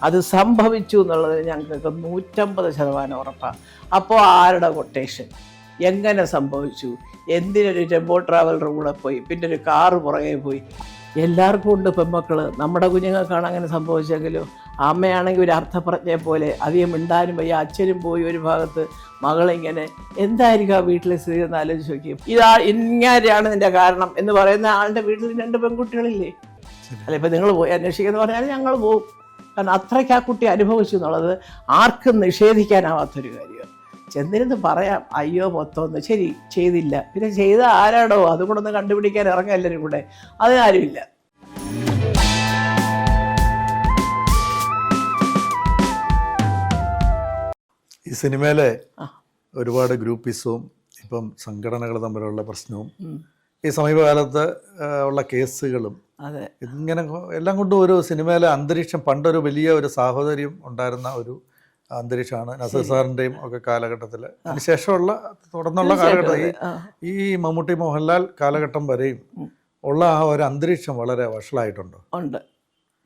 അത് സംഭവിച്ചു എന്നുള്ളത് ഞങ്ങൾക്ക് 150% ഉറപ്പാണ്. അപ്പോൾ ആരുടെ കൊട്ടേഷൻ, എങ്ങനെ സംഭവിച്ചു, എന്തിനൊരു ടെമ്പോ ട്രാവലർ കൂടെ പോയി, പിന്നെ ഒരു കാറ് പുറകെ പോയി. എല്ലാവർക്കും ഉണ്ട് പെൺമക്കൾ. നമ്മുടെ കുഞ്ഞുങ്ങൾക്കാണ് അങ്ങനെ സംഭവിച്ചെങ്കിലും അമ്മയാണെങ്കിൽ ഒരു അർത്ഥപ്രജ്ഞയെ പോലെ അധികം മിണ്ടാനും വയ്യ. അച്ഛനും പോയി ഒരു ഭാഗത്ത്, മകളിങ്ങനെ. എന്തായിരിക്കും ആ വീട്ടിലെ സ്ഥിതി എന്ന് ആലോചിച്ച് നോക്കിയും. ഇങ്ങനെയാണ് നിൻ്റെ കാരണം എന്ന് പറയുന്ന ആളുടെ വീട്ടിൽ 2 പെൺകുട്ടികളില്ലേ? അല്ല, ഇപ്പം നിങ്ങൾ പോയി അന്വേഷിക്കുമെന്ന് പറഞ്ഞാൽ ഞങ്ങൾ പോകും. കാരണം അത്രയ്ക്ക് ആ കുട്ടി അനുഭവിച്ചു എന്നുള്ളത് ആർക്കും നിഷേധിക്കാനാവാത്തൊരു കാര്യമാണ്. ചെന്നിരുന്ന് പറയാം, അയ്യോ മൊത്തമൊന്നും ശരി ചെയ്തില്ല, പിന്നെ ചെയ്ത ആരാടോ അതും കൂടെ ഒന്ന് കണ്ടുപിടിക്കാൻ ഇറങ്ങാം എല്ലാവരും കൂടെ. അതിനാരുമില്ല. ഈ സിനിമയിലെ ഒരുപാട് ഗ്രൂപ്പിസവും ഇപ്പം സംഘടനകൾ തമ്മിലുള്ള പ്രശ്നവും ഈ സമീപകാലത്ത് ഉള്ള കേസുകളും ഇങ്ങനെ എല്ലാം കൊണ്ടും ഒരു സിനിമയിലെ അന്തരീക്ഷം, പണ്ടൊരു വലിയ ഒരു സാഹോദര്യം ഉണ്ടായിരുന്ന ഒരു അന്തരീക്ഷമാണ് നസീർ സാറിൻ്റെയും ഒക്കെ കാലഘട്ടത്തിൽ. അതിനുശേഷമുള്ള തുടർന്നുള്ള കാലഘട്ടത്തിൽ ഈ മമ്മൂട്ടി മോഹൻലാൽ കാലഘട്ടം വരെയും ഉള്ള ആ ഒരു അന്തരീക്ഷം വളരെ വഷളായിട്ടുണ്ടോ? ഉണ്ട്,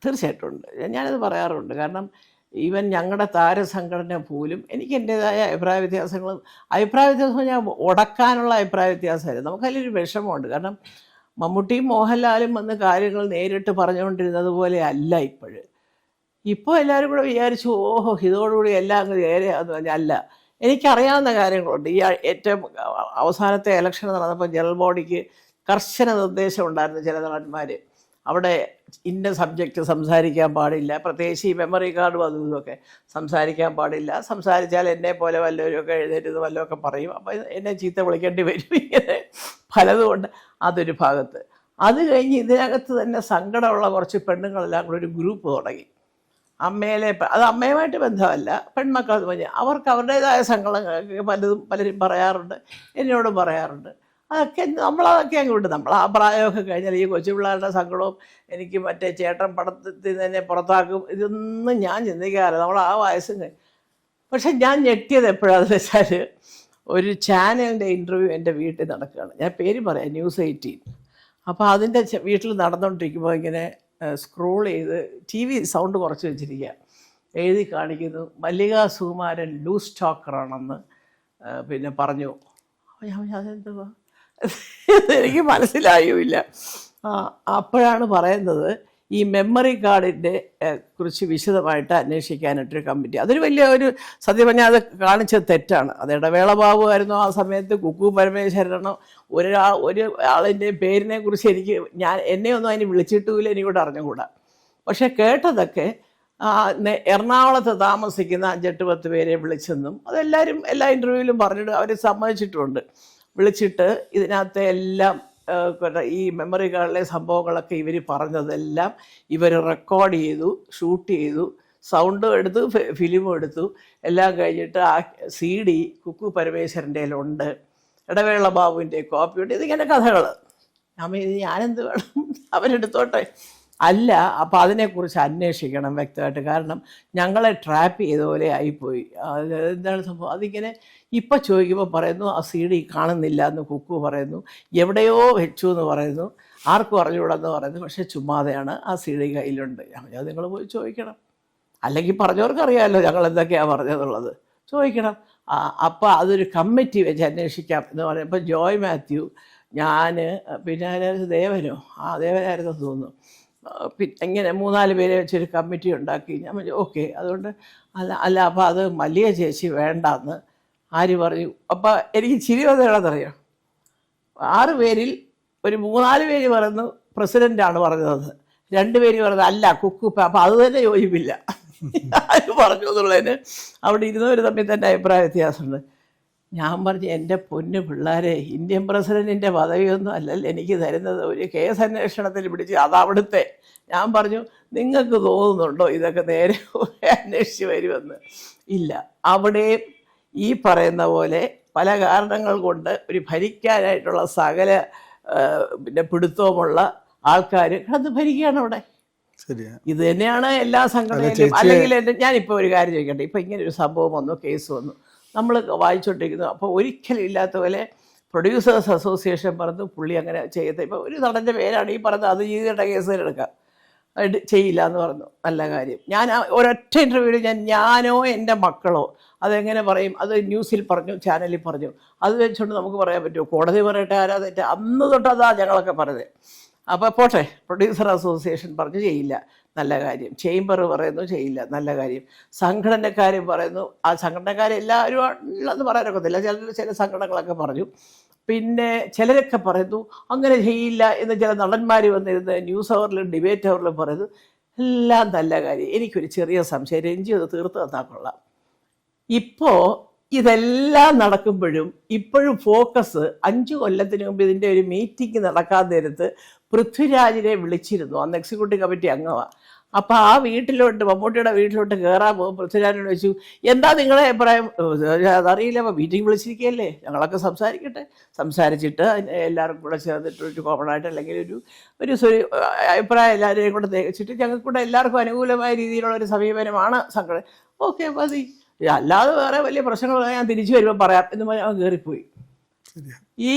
തീർച്ചയായിട്ടും ഉണ്ട്. ഞാനത് പറയാറുണ്ട്. കാരണം ഈവൻ ഞങ്ങളുടെ താരസംഘടന പോലും എനിക്ക് എൻ്റേതായ അഭിപ്രായ വ്യത്യാസം ഞാൻ ഉടക്കാനുള്ള അഭിപ്രായ വ്യത്യാസമായിരുന്നു. നമുക്കതിലൊരു വിഷമമുണ്ട്. കാരണം മമ്മൂട്ടിയും മോഹൻലാലും വന്ന് കാര്യങ്ങൾ നേരിട്ട് പറഞ്ഞുകൊണ്ടിരുന്നത് പോലെ അല്ല ഇപ്പോഴ്. ഇപ്പോൾ എല്ലാവരും കൂടെ വിചാരിച്ചു, ഓഹോ ഇതോടുകൂടി എല്ലാം അങ്ങ് നേരെയാന്ന് പറഞ്ഞാൽ അല്ല. എനിക്കറിയാവുന്ന കാര്യങ്ങളുണ്ട്. ഈ ഏറ്റവും അവസാനത്തെ ഇലക്ഷൻ നടന്നപ്പോൾ ജനറൽ ബോഡിക്ക് കർശന നിർദ്ദേശം ഉണ്ടായിരുന്നു. ചില നടന്മാർ അവിടെ ഇന്ന സബ്ജക്റ്റ് സംസാരിക്കാൻ പാടില്ല, പ്രത്യേകിച്ച് ഈ മെമ്മറി കാർഡും അതും ഇതൊക്കെ സംസാരിക്കാൻ പാടില്ല. സംസാരിച്ചാൽ എന്നെ പോലെ വല്ലവരുമൊക്കെ എഴുന്നേറ്റ് വല്ലതൊക്കെ പറയും, അപ്പോൾ എന്നെ ചീത്ത വിളിക്കേണ്ടി വരും. ഇങ്ങനെ പലതുകൊണ്ട് അതൊരു ഭാഗത്ത്. അത് കഴിഞ്ഞ് ഇതിനകത്ത് തന്നെ സങ്കടമുള്ള കുറച്ച് പെണ്ണുങ്ങളെല്ലാം കൂടെ ഒരു ഗ്രൂപ്പ് തുടങ്ങി. അത് അമ്മയുമായിട്ട് ബന്ധമല്ല, പെൺമക്കൾ പറഞ്ഞ് അവർക്ക് അവരുടേതായ സങ്കടങ്ങൾ പലരും പറയാറുണ്ട്, എന്നോടും പറയാറുണ്ട്. നമ്മളതൊക്കെ അങ്ങ് വിട്ട് നമ്മൾ ആ പ്രായമൊക്കെ കഴിഞ്ഞാൽ ഈ കൊച്ചു പിള്ളേരുടെ സങ്കടവും എനിക്ക് മറ്റേ ചേട്ടൻ പടത്തിൽ തന്നെ പുറത്താക്കും ഇതൊന്നും ഞാൻ ചിന്തിക്കാറില്ല. നമ്മൾ ആ വയസ്സും കഴിഞ്ഞ്. പക്ഷെ ഞാൻ ഞെട്ടിയത് എപ്പോഴാണെന്ന് വെച്ചാൽ, ഒരു ചാനലിൻ്റെ ഇൻ്റർവ്യൂ എൻ്റെ വീട്ടിൽ നടക്കുകയാണ്. ഞാൻ പേര് പറയാം, News 18. അപ്പോൾ അതിൻ്റെ വീട്ടിൽ നടന്നുകൊണ്ടിരിക്കുമ്പോൾ ഇങ്ങനെ സ്ക്രോൾ ചെയ്ത് TV സൗണ്ട് കുറച്ച് വെച്ചിരിക്കുക, എഴുതി കാണിക്കുന്നു മല്ലികാ സുകുമാരൻ ലൂസ് ടോക്കറാണെന്ന് പിന്നെ പറഞ്ഞു. അപ്പോൾ ഞാൻ അതെന്തുവാ എനിക്ക് മനസ്സിലായുമില്ല. അപ്പോഴാണ് പറയുന്നത് ഈ മെമ്മറി കാർഡിൻ്റെ കുറിച്ച് വിശദമായിട്ട് അന്വേഷിക്കാനായിട്ടൊരു കമ്മിറ്റി. അതൊരു വലിയ ഒരു, സത്യം പറഞ്ഞാൽ അത് കാണിച്ചത് തെറ്റാണ്. അത് ഇടവേള ബാബു ആയിരുന്നു ആ സമയത്ത്, കുക്കു പരമേശ്വരനോ ഒരാളിൻ്റെ പേരിനെ കുറിച്ച് എന്നെ ഒന്നും അതിന് വിളിച്ചിട്ടുമില്ല, എനിക്കൂടെ അറിഞ്ഞുകൂടാ. പക്ഷെ കേട്ടതൊക്കെ എറണാകുളത്ത് താമസിക്കുന്ന 5-8-10 പേരെ വിളിച്ചെന്നും അതെല്ലാവരും എല്ലാ ഇൻ്റർവ്യൂവിലും പറഞ്ഞിട്ട് അവർ സമ്മതിച്ചിട്ടുമുണ്ട്. വിളിച്ചിട്ട് ഇതിനകത്തെ എല്ലാം ഈ മെമ്മറി കാർഡിലെ സംഭവങ്ങളൊക്കെ ഇവർ പറഞ്ഞതെല്ലാം ഇവർ റെക്കോർഡ് ചെയ്തു, ഷൂട്ട് ചെയ്തു, സൗണ്ടും എടുത്തു, ഫിലിമും എടുത്തു. എല്ലാം കഴിഞ്ഞിട്ട് ആ CD കുക്കു പരമേശ്വരൻ്റെ ഉണ്ട്, ഇടവേള ബാബുവിൻ്റെ കോപ്പിയുണ്ട്. ഇതിങ്ങനെ കഥകൾ. ഞാനെന്ത് വേണം, അവരെടുത്തോട്ടെ. അല്ല, അപ്പോൾ അതിനെക്കുറിച്ച് അന്വേഷിക്കണം വ്യക്തമായിട്ട്. കാരണം ഞങ്ങളെ ട്രാപ്പ് ചെയ്ത പോലെ ആയിപ്പോയി. എന്താണ് സംഭവം? അതിങ്ങനെ ഇപ്പം ചോദിക്കുമ്പോൾ പറയുന്നു ആ CD കാണുന്നില്ല എന്ന് കുക്കു പറയുന്നു, എവിടെയോ വെച്ചു എന്ന് പറയുന്നു, ആർക്കും അറിഞ്ഞുകൂടെന്ന് പറയുന്നു. പക്ഷേ ചുമ്മാതെയാണ്, ആ CD കയ്യിലുണ്ട്. അത് നിങ്ങൾ പോയി ചോദിക്കണം. അല്ലെങ്കിൽ പറഞ്ഞവർക്കറിയാമല്ലോ ഞങ്ങൾ എന്തൊക്കെയാണ് പറഞ്ഞതെന്നുള്ളത്, ചോദിക്കണം. അപ്പോൾ അതൊരു കമ്മിറ്റി വെച്ച് അന്വേഷിക്കാം എന്ന് പറയുമ്പോൾ ജോയ് മാത്യു, ഞാൻ, പിന്നെ ദേവനോ, ദേവനായിരുന്നു തോന്നുന്നു, ഇങ്ങനെ 3-4 പേരെ വെച്ചൊരു കമ്മിറ്റി ഉണ്ടാക്കി. ഞാൻ പറഞ്ഞു ഓക്കെ. അതുകൊണ്ട് അല്ല അപ്പോൾ അത് മല്ലിക ചേച്ചി വേണ്ടെന്ന് ആര് പറഞ്ഞു? അപ്പോൾ എനിക്ക് ചിരി വന്നതാണെന്നറിയാം. 6 പേരിൽ ഒരു 3-4 പേര് പറഞ്ഞു പ്രസിഡൻ്റാണ് പറഞ്ഞത്, 2 പേര് പറഞ്ഞത് അല്ല കുക്കുപ്പ. അപ്പോൾ അത് തന്നെ യോജിപ്പില്ല ആര് പറഞ്ഞു എന്നുള്ളതിന് അവിടെ ഇരുന്നവർ തമ്മിൽ തന്നെ അഭിപ്രായ വ്യത്യാസമുണ്ട്. ഞാൻ പറഞ്ഞു എൻ്റെ പൊന്നു പിള്ളേരെ, ഇന്ത്യൻ പ്രസിഡൻറ്റിൻ്റെ പദവിയൊന്നും അല്ലല്ലോ എനിക്ക് തരുന്നത്, ഒരു കേസ് അന്വേഷണത്തിൽ പിടിച്ച് അതവിടുത്തെ. ഞാൻ പറഞ്ഞു നിങ്ങൾക്ക് തോന്നുന്നുണ്ടോ ഇതൊക്കെ നേരെ അന്വേഷിച്ച് വരുമെന്ന്? ഇല്ല, അവിടെയും ഈ പറയുന്ന പോലെ പല കാരണങ്ങൾ കൊണ്ട് ഒരു ഭരിക്കാനായിട്ടുള്ള സകല പിന്നെ പിടുത്തവുമുള്ള ആൾക്കാർ കിടന്ന് ഭരിക്കുകയാണ് അവിടെ. ഇത് തന്നെയാണ് എല്ലാ സംഘടനയിലും. അല്ലെങ്കിൽ ഞാനിപ്പോൾ ഒരു കാര്യം ചോദിക്കട്ടെ, ഇപ്പോൾ ഇങ്ങനെ ഒരു സംഭവം വന്നു, കേസ് വന്നു, നമ്മൾ വായിച്ചുകൊണ്ടിരിക്കുന്നു. അപ്പോൾ ഒരിക്കലും ഇല്ലാത്ത പോലെ പ്രൊഡ്യൂസേഴ്സ് അസോസിയേഷൻ പറഞ്ഞു പുള്ളി അങ്ങനെ ചെയ്യത്തെ. ഇപ്പോൾ ഒരു നടൻ്റെ പേരാണ് ഈ പറഞ്ഞത്, അത് ചെയ്തിട്ട കേസുകളെടുക്കാം. ചെയ്യില്ല എന്ന് പറഞ്ഞു. നല്ല കാര്യം. ഞാൻ ഒരൊറ്റ ഇൻ്റർവ്യൂവിൽ ഞാനോ എൻ്റെ മക്കളോ അതെങ്ങനെ പറയും? അത് ന്യൂസിൽ പറഞ്ഞു, ചാനലിൽ പറഞ്ഞു. അത് വെച്ചുകൊണ്ട് നമുക്ക് പറയാൻ പറ്റുമോ? കോടതി പറയട്ടെ, ആരാ തെറ്റ്? അന്ന് തൊട്ടതാ ഞങ്ങളൊക്കെ പറഞ്ഞത്. അപ്പോൾ പോട്ടെ, പ്രൊഡ്യൂസർ അസോസിയേഷൻ പറഞ്ഞു ചെയ്യില്ല, നല്ല കാര്യം. ചേംബർ പറയുന്നു ചെയ്യില്ല, നല്ല കാര്യം. സംഘടനക്കാർ പറയുന്നു, ആ സംഘടനക്കാരെല്ലാവരും ഉള്ളതെന്ന് പറയാനൊക്കത്തില്ല, ചില സംഘടനകളൊക്കെ പറഞ്ഞു. പിന്നെ ചിലരൊക്കെ പറയുന്നു അങ്ങനെ ചെയ്യില്ല എന്ന് ചില നടന്മാർ വന്നിരുന്ന് ന്യൂസ് അവറിലും ഡിബേറ്റ് അവറിലും പറയുന്നു. എല്ലാം നല്ല കാര്യം. എനിക്കൊരു ചെറിയ സംശയം, രഞ്ജി അത് തീർത്ത് തന്നാൽ കൊള്ളാം. ഇപ്പോൾ ഇതെല്ലാം നടക്കുമ്പോഴും ഇപ്പോഴും ഫോക്കസ് 5 കൊല്ലത്തിന് മുമ്പ് ഇതിൻ്റെ ഒരു മീറ്റിംഗ് നടക്കാൻ നേരത്ത് പൃഥ്വിരാജിനെ വിളിച്ചിരുന്നു. അന്ന് എക്സിക്യൂട്ടീവ് കമ്മിറ്റി അംഗമാണ്. അപ്പോൾ ആ വീട്ടിലോട്ട്, മമ്മൂട്ടിയുടെ വീട്ടിലോട്ട് കയറാൻ പോകും. പൃഥ്വിരാജിനോട് ചോദിച്ചു, എന്താ നിങ്ങളെ അഭിപ്രായം? അതറിയില്ല, അപ്പോൾ മീറ്റിംഗ് വിളിച്ചിരിക്കുകയല്ലേ, ഞങ്ങളൊക്കെ സംസാരിച്ചിട്ട് എല്ലാവർക്കും കൂടെ ചേർന്നിട്ട് ഒരു കോമൺ ആയിട്ട് അല്ലെങ്കിൽ ഒരു അഭിപ്രായം എല്ലാവരെയും കൂടെ തികച്ചിട്ട് ഞങ്ങൾക്ക് കൂടെ എല്ലാവർക്കും അനുകൂലമായ രീതിയിലുള്ള ഒരു സമീപനമാണ് സംഘടന. ഓക്കെ മതി, അല്ലാതെ വേറെ വലിയ പ്രശ്നങ്ങൾ ഞാൻ തിരിച്ചു വരുമ്പോൾ പറയാം എന്ന് പറഞ്ഞാൽ അവൻ കയറിപ്പോയി. ഈ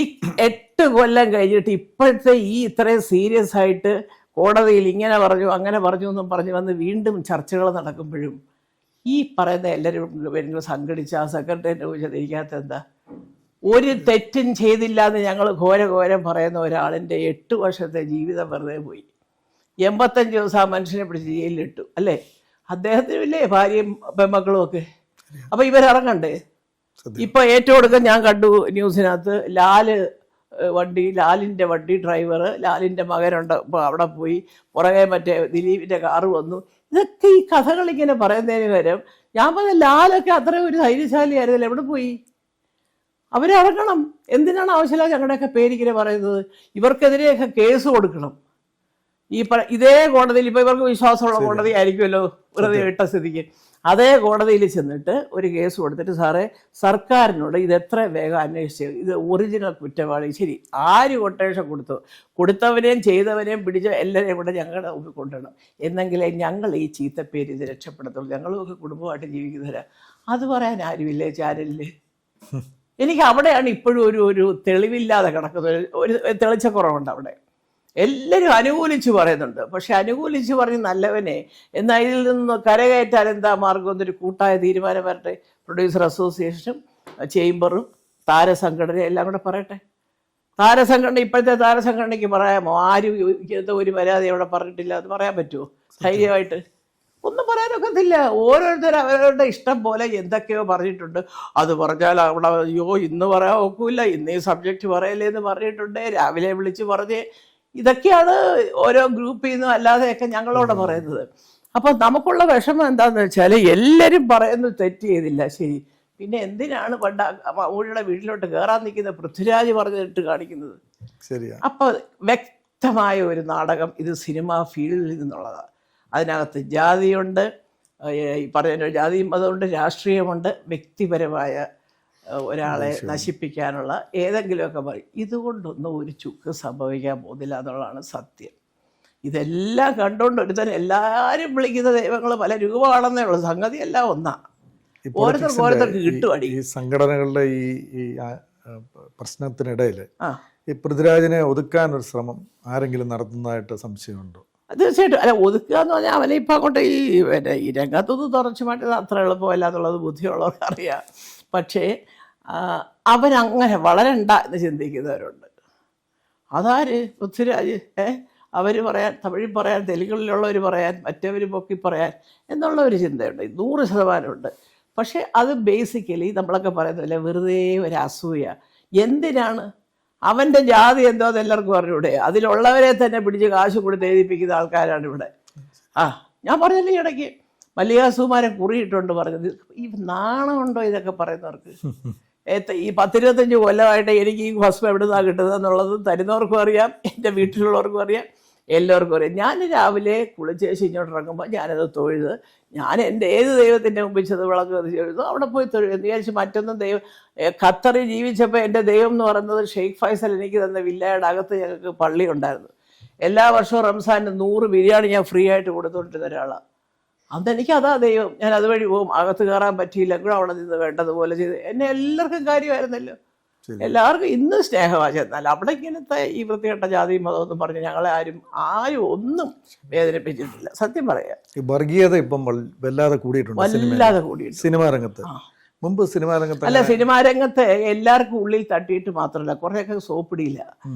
8 കൊല്ലം കഴിഞ്ഞിട്ട് ഇപ്പോഴത്തെ ഈ ഇത്രയും സീരിയസ് ആയിട്ട് കോടതിയിൽ ഇങ്ങനെ പറഞ്ഞു അങ്ങനെ പറഞ്ഞു എന്നും പറഞ്ഞ് വന്ന് വീണ്ടും ചർച്ചകൾ നടക്കുമ്പോഴും ഈ പറയുന്ന എല്ലാവരും സംഘടിച്ച ആ സെക്രട്ടറിയേറ്റ് ചോദിച്ചത് ഇരിക്കാത്ത എന്താ? ഒരു തെറ്റും ചെയ്തില്ല എന്ന് ഞങ്ങൾ ഘോരം പറയുന്ന ഒരാളിൻ്റെ 8 വർഷത്തെ ജീവിതം വെറുതെ പോയി. 85 ദിവസം ആ മനുഷ്യനെ പിടിച്ച് ജയിലിലിട്ടു അല്ലേ? അദ്ദേഹത്തിനില്ലേ ഭാര്യയും പെൺമക്കളും ഒക്കെ. അപ്പോൾ ഇവരിറങ്ങണ്ടേ? ഇപ്പോൾ ഏറ്റവും ഒടുക്കം ഞാൻ കണ്ടു ന്യൂസിനകത്ത് ലാലിൻ്റെ വണ്ടി ഡ്രൈവർ, ലാലിൻ്റെ മകനുണ്ട്, ഇപ്പോൾ അവിടെ പോയി പുറകെ മറ്റേ ദിലീപിൻ്റെ കാറ് വന്നു. ഇതൊക്കെ ഈ കഥകളിങ്ങനെ പറയുന്നതിന് പകരം ഞാൻ പറഞ്ഞ ലാലൊക്കെ അത്രയും ഒരു ധൈര്യശാലിയായിരുന്നില്ല, എവിടെ പോയി? അവരിറങ്ങണം. എന്തിനാണ് ആവശ്യമില്ല ഞങ്ങളുടെയൊക്കെ പേരിങ്ങനെ പറയുന്നത്? ഇവർക്കെതിരെയൊക്കെ കേസ് കൊടുക്കണം. ഇതേ കോടതിയിൽ, ഇപ്പോൾ ഇവർക്ക് വിശ്വാസമുള്ള കോടതി ആയിരിക്കുമല്ലോ വെറുതെ ഇട്ട സ്ഥിതിക്ക്, അതേ കോടതിയിൽ ചെന്നിട്ട് ഒരു കേസ് കൊടുത്തിട്ട്, സാറേ സർക്കാരിനോട് ഇത് എത്ര വേഗം അന്വേഷിച്ചു, ഇത് ഒറിജിനൽ കുറ്റവാളി, ശരി ആര് കൊട്ടേഷൻ കൊടുത്തവനെയും ചെയ്തവനെയും പിടിച്ച എല്ലാവരെയും കൂടെ ഞങ്ങളുടെ മുമ്പിൽ കൊണ്ടുവരണം, എന്നെങ്കിലേ ഞങ്ങൾ ഈ ചീത്തപ്പേര് ഇത് രക്ഷപ്പെടുത്തുള്ളൂ, ഞങ്ങളുമൊക്കെ കുടുംബമായിട്ട് ജീവിക്കുന്നവരാ. അത് പറയാൻ ആരുമില്ലേ ചാനലിൽ? എനിക്ക് അവിടെയാണ് ഇപ്പോഴും ഒരു തെളിവില്ലാതെ കിടക്കുന്നത്, ഒരു തെളിച്ചക്കുറവുണ്ട് അവിടെ. എല്ലാവരും അനുകൂലിച്ച് പറയുന്നുണ്ട്, പക്ഷെ അനുകൂലിച്ച് പറഞ്ഞ് നല്ലവനെ എന്നാൽ ഇതിൽ നിന്ന് കരകയറ്റാൻ എന്താ മാർഗം എന്നൊരു കൂട്ടായ തീരുമാനം വരട്ടെ. പ്രൊഡ്യൂസർ അസോസിയേഷനും ചേംബറും താരസംഘടനയും എല്ലാം കൂടെ പറയട്ടെ. താരസംഘടന, ഇപ്പോഴത്തെ താരസംഘടനയ്ക്ക് പറയാമോ? ആരും ഒരു പരാതി അവിടെ പറഞ്ഞിട്ടില്ല എന്ന് പറയാൻ പറ്റുമോ ധൈര്യമായിട്ട്? ഒന്നും പറയാനൊക്കത്തില്ല. ഓരോരുത്തരും അവരവരുടെ ഇഷ്ടം പോലെ എന്തൊക്കെയോ പറഞ്ഞിട്ടുണ്ട്. അത് പറഞ്ഞാൽ അവിടെ അയ്യോ ഇന്ന് പറയാൻ ഒക്കില്ല, ഇന്ന് ഈ സബ്ജക്റ്റ് പറയല്ലേ എന്ന് പറഞ്ഞിട്ടുണ്ട്, രാവിലെ വിളിച്ച് പറഞ്ഞ്. ഇതൊക്കെയാണ് ഓരോ ഗ്രൂപ്പിൽ നിന്നും അല്ലാതെയൊക്കെ ഞങ്ങളോട് പറയുന്നത്. അപ്പോൾ നമുക്കുള്ള വിഷമം എന്താണെന്ന് വെച്ചാൽ എല്ലാവരും പറയുന്നത് തെറ്റ് ചെയ്തില്ല, ശരി, പിന്നെ എന്തിനാണ് ഊഴിയുടെ വീട്ടിലോട്ട് കയറാൻ നിൽക്കുന്ന പൃഥ്വിരാജ് പറഞ്ഞിട്ട് കാണിക്കുന്നത്? ശരിയാ. അപ്പോൾ വ്യക്തമായ ഒരു നാടകം ഇത് സിനിമാ ഫീൽഡിൽ നിന്നുള്ളതാണ്. അതിനകത്ത് ജാതിയുണ്ട്, ഈ പറഞ്ഞ ജാതിയും മതമുണ്ട്, രാഷ്ട്രീയമുണ്ട്, വ്യക്തിപരമായ ഒരാളെ നശിപ്പിക്കാനുള്ള ഏതെങ്കിലുമൊക്കെ പറയും. ഇതുകൊണ്ടൊന്നും ഒരു ചുക്ക് സംഭവിക്കാൻ പോകുന്നില്ല എന്നുള്ളതാണ് സത്യം. ഇതെല്ലാം കണ്ടുകൊണ്ട് ഒരുത്തരം എല്ലാവരും വിളിക്കുന്ന ദൈവങ്ങൾ പല രൂപമാണെന്നേ ഉള്ളൂ, സംഗതി എല്ലാം ഒന്നാ. ഓരോരുത്തർക്ക് കിട്ടും അടി. ഈ സംഘടനകളുടെ ഈ പ്രശ്നത്തിനിടയിൽ ഈ പൃഥ്വിരാജിനെ ഒതുക്കാൻ ഒരു ശ്രമം ആരെങ്കിലും നടത്തുന്നതായിട്ട് സംശയമുണ്ടോ? തീർച്ചയായിട്ടും. അല്ല, ഒതുക്കുക എന്ന് പറഞ്ഞാൽ അവനെ ഇപ്പം അങ്ങോട്ട് ഈ രംഗത്തൊന്നും തുറച്ചു മാറ്റുന്നത് അത്ര എളുപ്പമല്ല എന്നുള്ളത് ബുദ്ധിയുള്ളവർക്ക് അറിയാം. പക്ഷേ അവരങ്ങനെ വളരണ്ട എന്ന് ചിന്തിക്കുന്നവരുണ്ട്. അതാര്? പൃഥ്വിരാജ്. അവർ പറയാൻ, തമിഴിൽ പറയാൻ, തെലുങ്കുകളിലുള്ളവർ പറയാൻ, മറ്റവർ പൊക്കി പറയാൻ എന്നുള്ള ഒരു ചിന്തയുണ്ട്, 100% പക്ഷേ അത് ബേസിക്കലി നമ്മളൊക്കെ പറയുന്നില്ല, വെറുതെ ഒരു അസൂയ. എന്തിനാണ്? അവൻ്റെ ജാതി എന്തോ എന്ന് എല്ലാവർക്കും അറിഞ്ഞൂടെ? അതിലുള്ളവരെ തന്നെ പിടിച്ച് കാശ് കൊടുത്ത് എഴുതിപ്പിക്കുന്ന ആൾക്കാരാണ് ഇവിടെ. ഞാൻ പറഞ്ഞല്ലേ ഇടയ്ക്ക് മല്ലികാസുമാരെ കുറിയിട്ടുണ്ട് പറഞ്ഞത്. ഈ നാണമുണ്ടോ ഇതൊക്കെ പറയുന്നവർക്ക്? ഈ 10-25 കൊല്ലമായിട്ട് എനിക്ക് ഈ ഭസ്മം എവിടെ നിന്നാണ് കിട്ടുന്നത് എന്നുള്ളത് തരുന്നവർക്കും അറിയാം, എൻ്റെ വീട്ടിലുള്ളവർക്കും അറിയാം, എല്ലാവർക്കും അറിയാം. ഞാൻ രാവിലെ കുളിച്ചേച്ച് ഇങ്ങോട്ട് ഇറങ്ങുമ്പോൾ ഞാനത് തൊഴുത്, ഞാൻ എൻ്റെ ഏത് ദൈവത്തിൻ്റെ മുമ്പിൽ ചെന്ന് വിളക്ക് എഴുതു അവിടെ പോയി തൊഴുതു എന്ന് വിചാരിച്ച് മറ്റൊന്നും ദൈവം. ഖത്തറിൽ ജീവിച്ചപ്പോൾ എൻ്റെ ദൈവം എന്ന് പറയുന്നത് ഷെയ്ഖ് ഫൈസൽ എനിക്ക് തന്ന വില്ലയുടെ അകത്ത് ഞങ്ങൾക്ക് പള്ളി ഉണ്ടായിരുന്നു. എല്ലാ വർഷവും റംസാന് 100 ബിരിയാണി ഞാൻ ഫ്രീ ആയിട്ട് കൊടുത്തുകൊണ്ടിരുന്ന ഒരാളാണ്. അതെനിക്ക് അതാ ദൈവം. ഞാൻ അതുവഴി പോകും, അകത്ത് കയറാൻ പറ്റിയില്ലെങ്കിലും അവിടെ നിന്ന് വേണ്ടതുപോലെ ചെയ്ത് എന്നെ എല്ലാവർക്കും കാര്യമായിരുന്നല്ലോ. എല്ലാവർക്കും ഇന്ന് സ്നേഹമാണ്. എന്നാൽ അവിടെ ഇങ്ങനത്തെ ഈ വൃത്തികെട്ട ജാതി മതമൊന്നും പറഞ്ഞ് ഞങ്ങളെ ആരും ഒന്നും വേദനിപ്പിച്ചിട്ടില്ല. സത്യം പറയാം. ഈ വർഗീയത ഇപ്പം വല്ലാതെ കൂടിയിട്ടുണ്ട് വല്ലാതെ കൂടിയിട്ടുണ്ട് സിനിമാ രംഗത്ത്. മുമ്പ് സിനിമാ രംഗത്ത് അല്ല, സിനിമാ രംഗത്ത് എല്ലാവർക്കും ഉള്ളിൽ തട്ടിയിട്ട് മാത്രമല്ല, കുറേയൊക്കെ സോപ്പിടിയില്ല.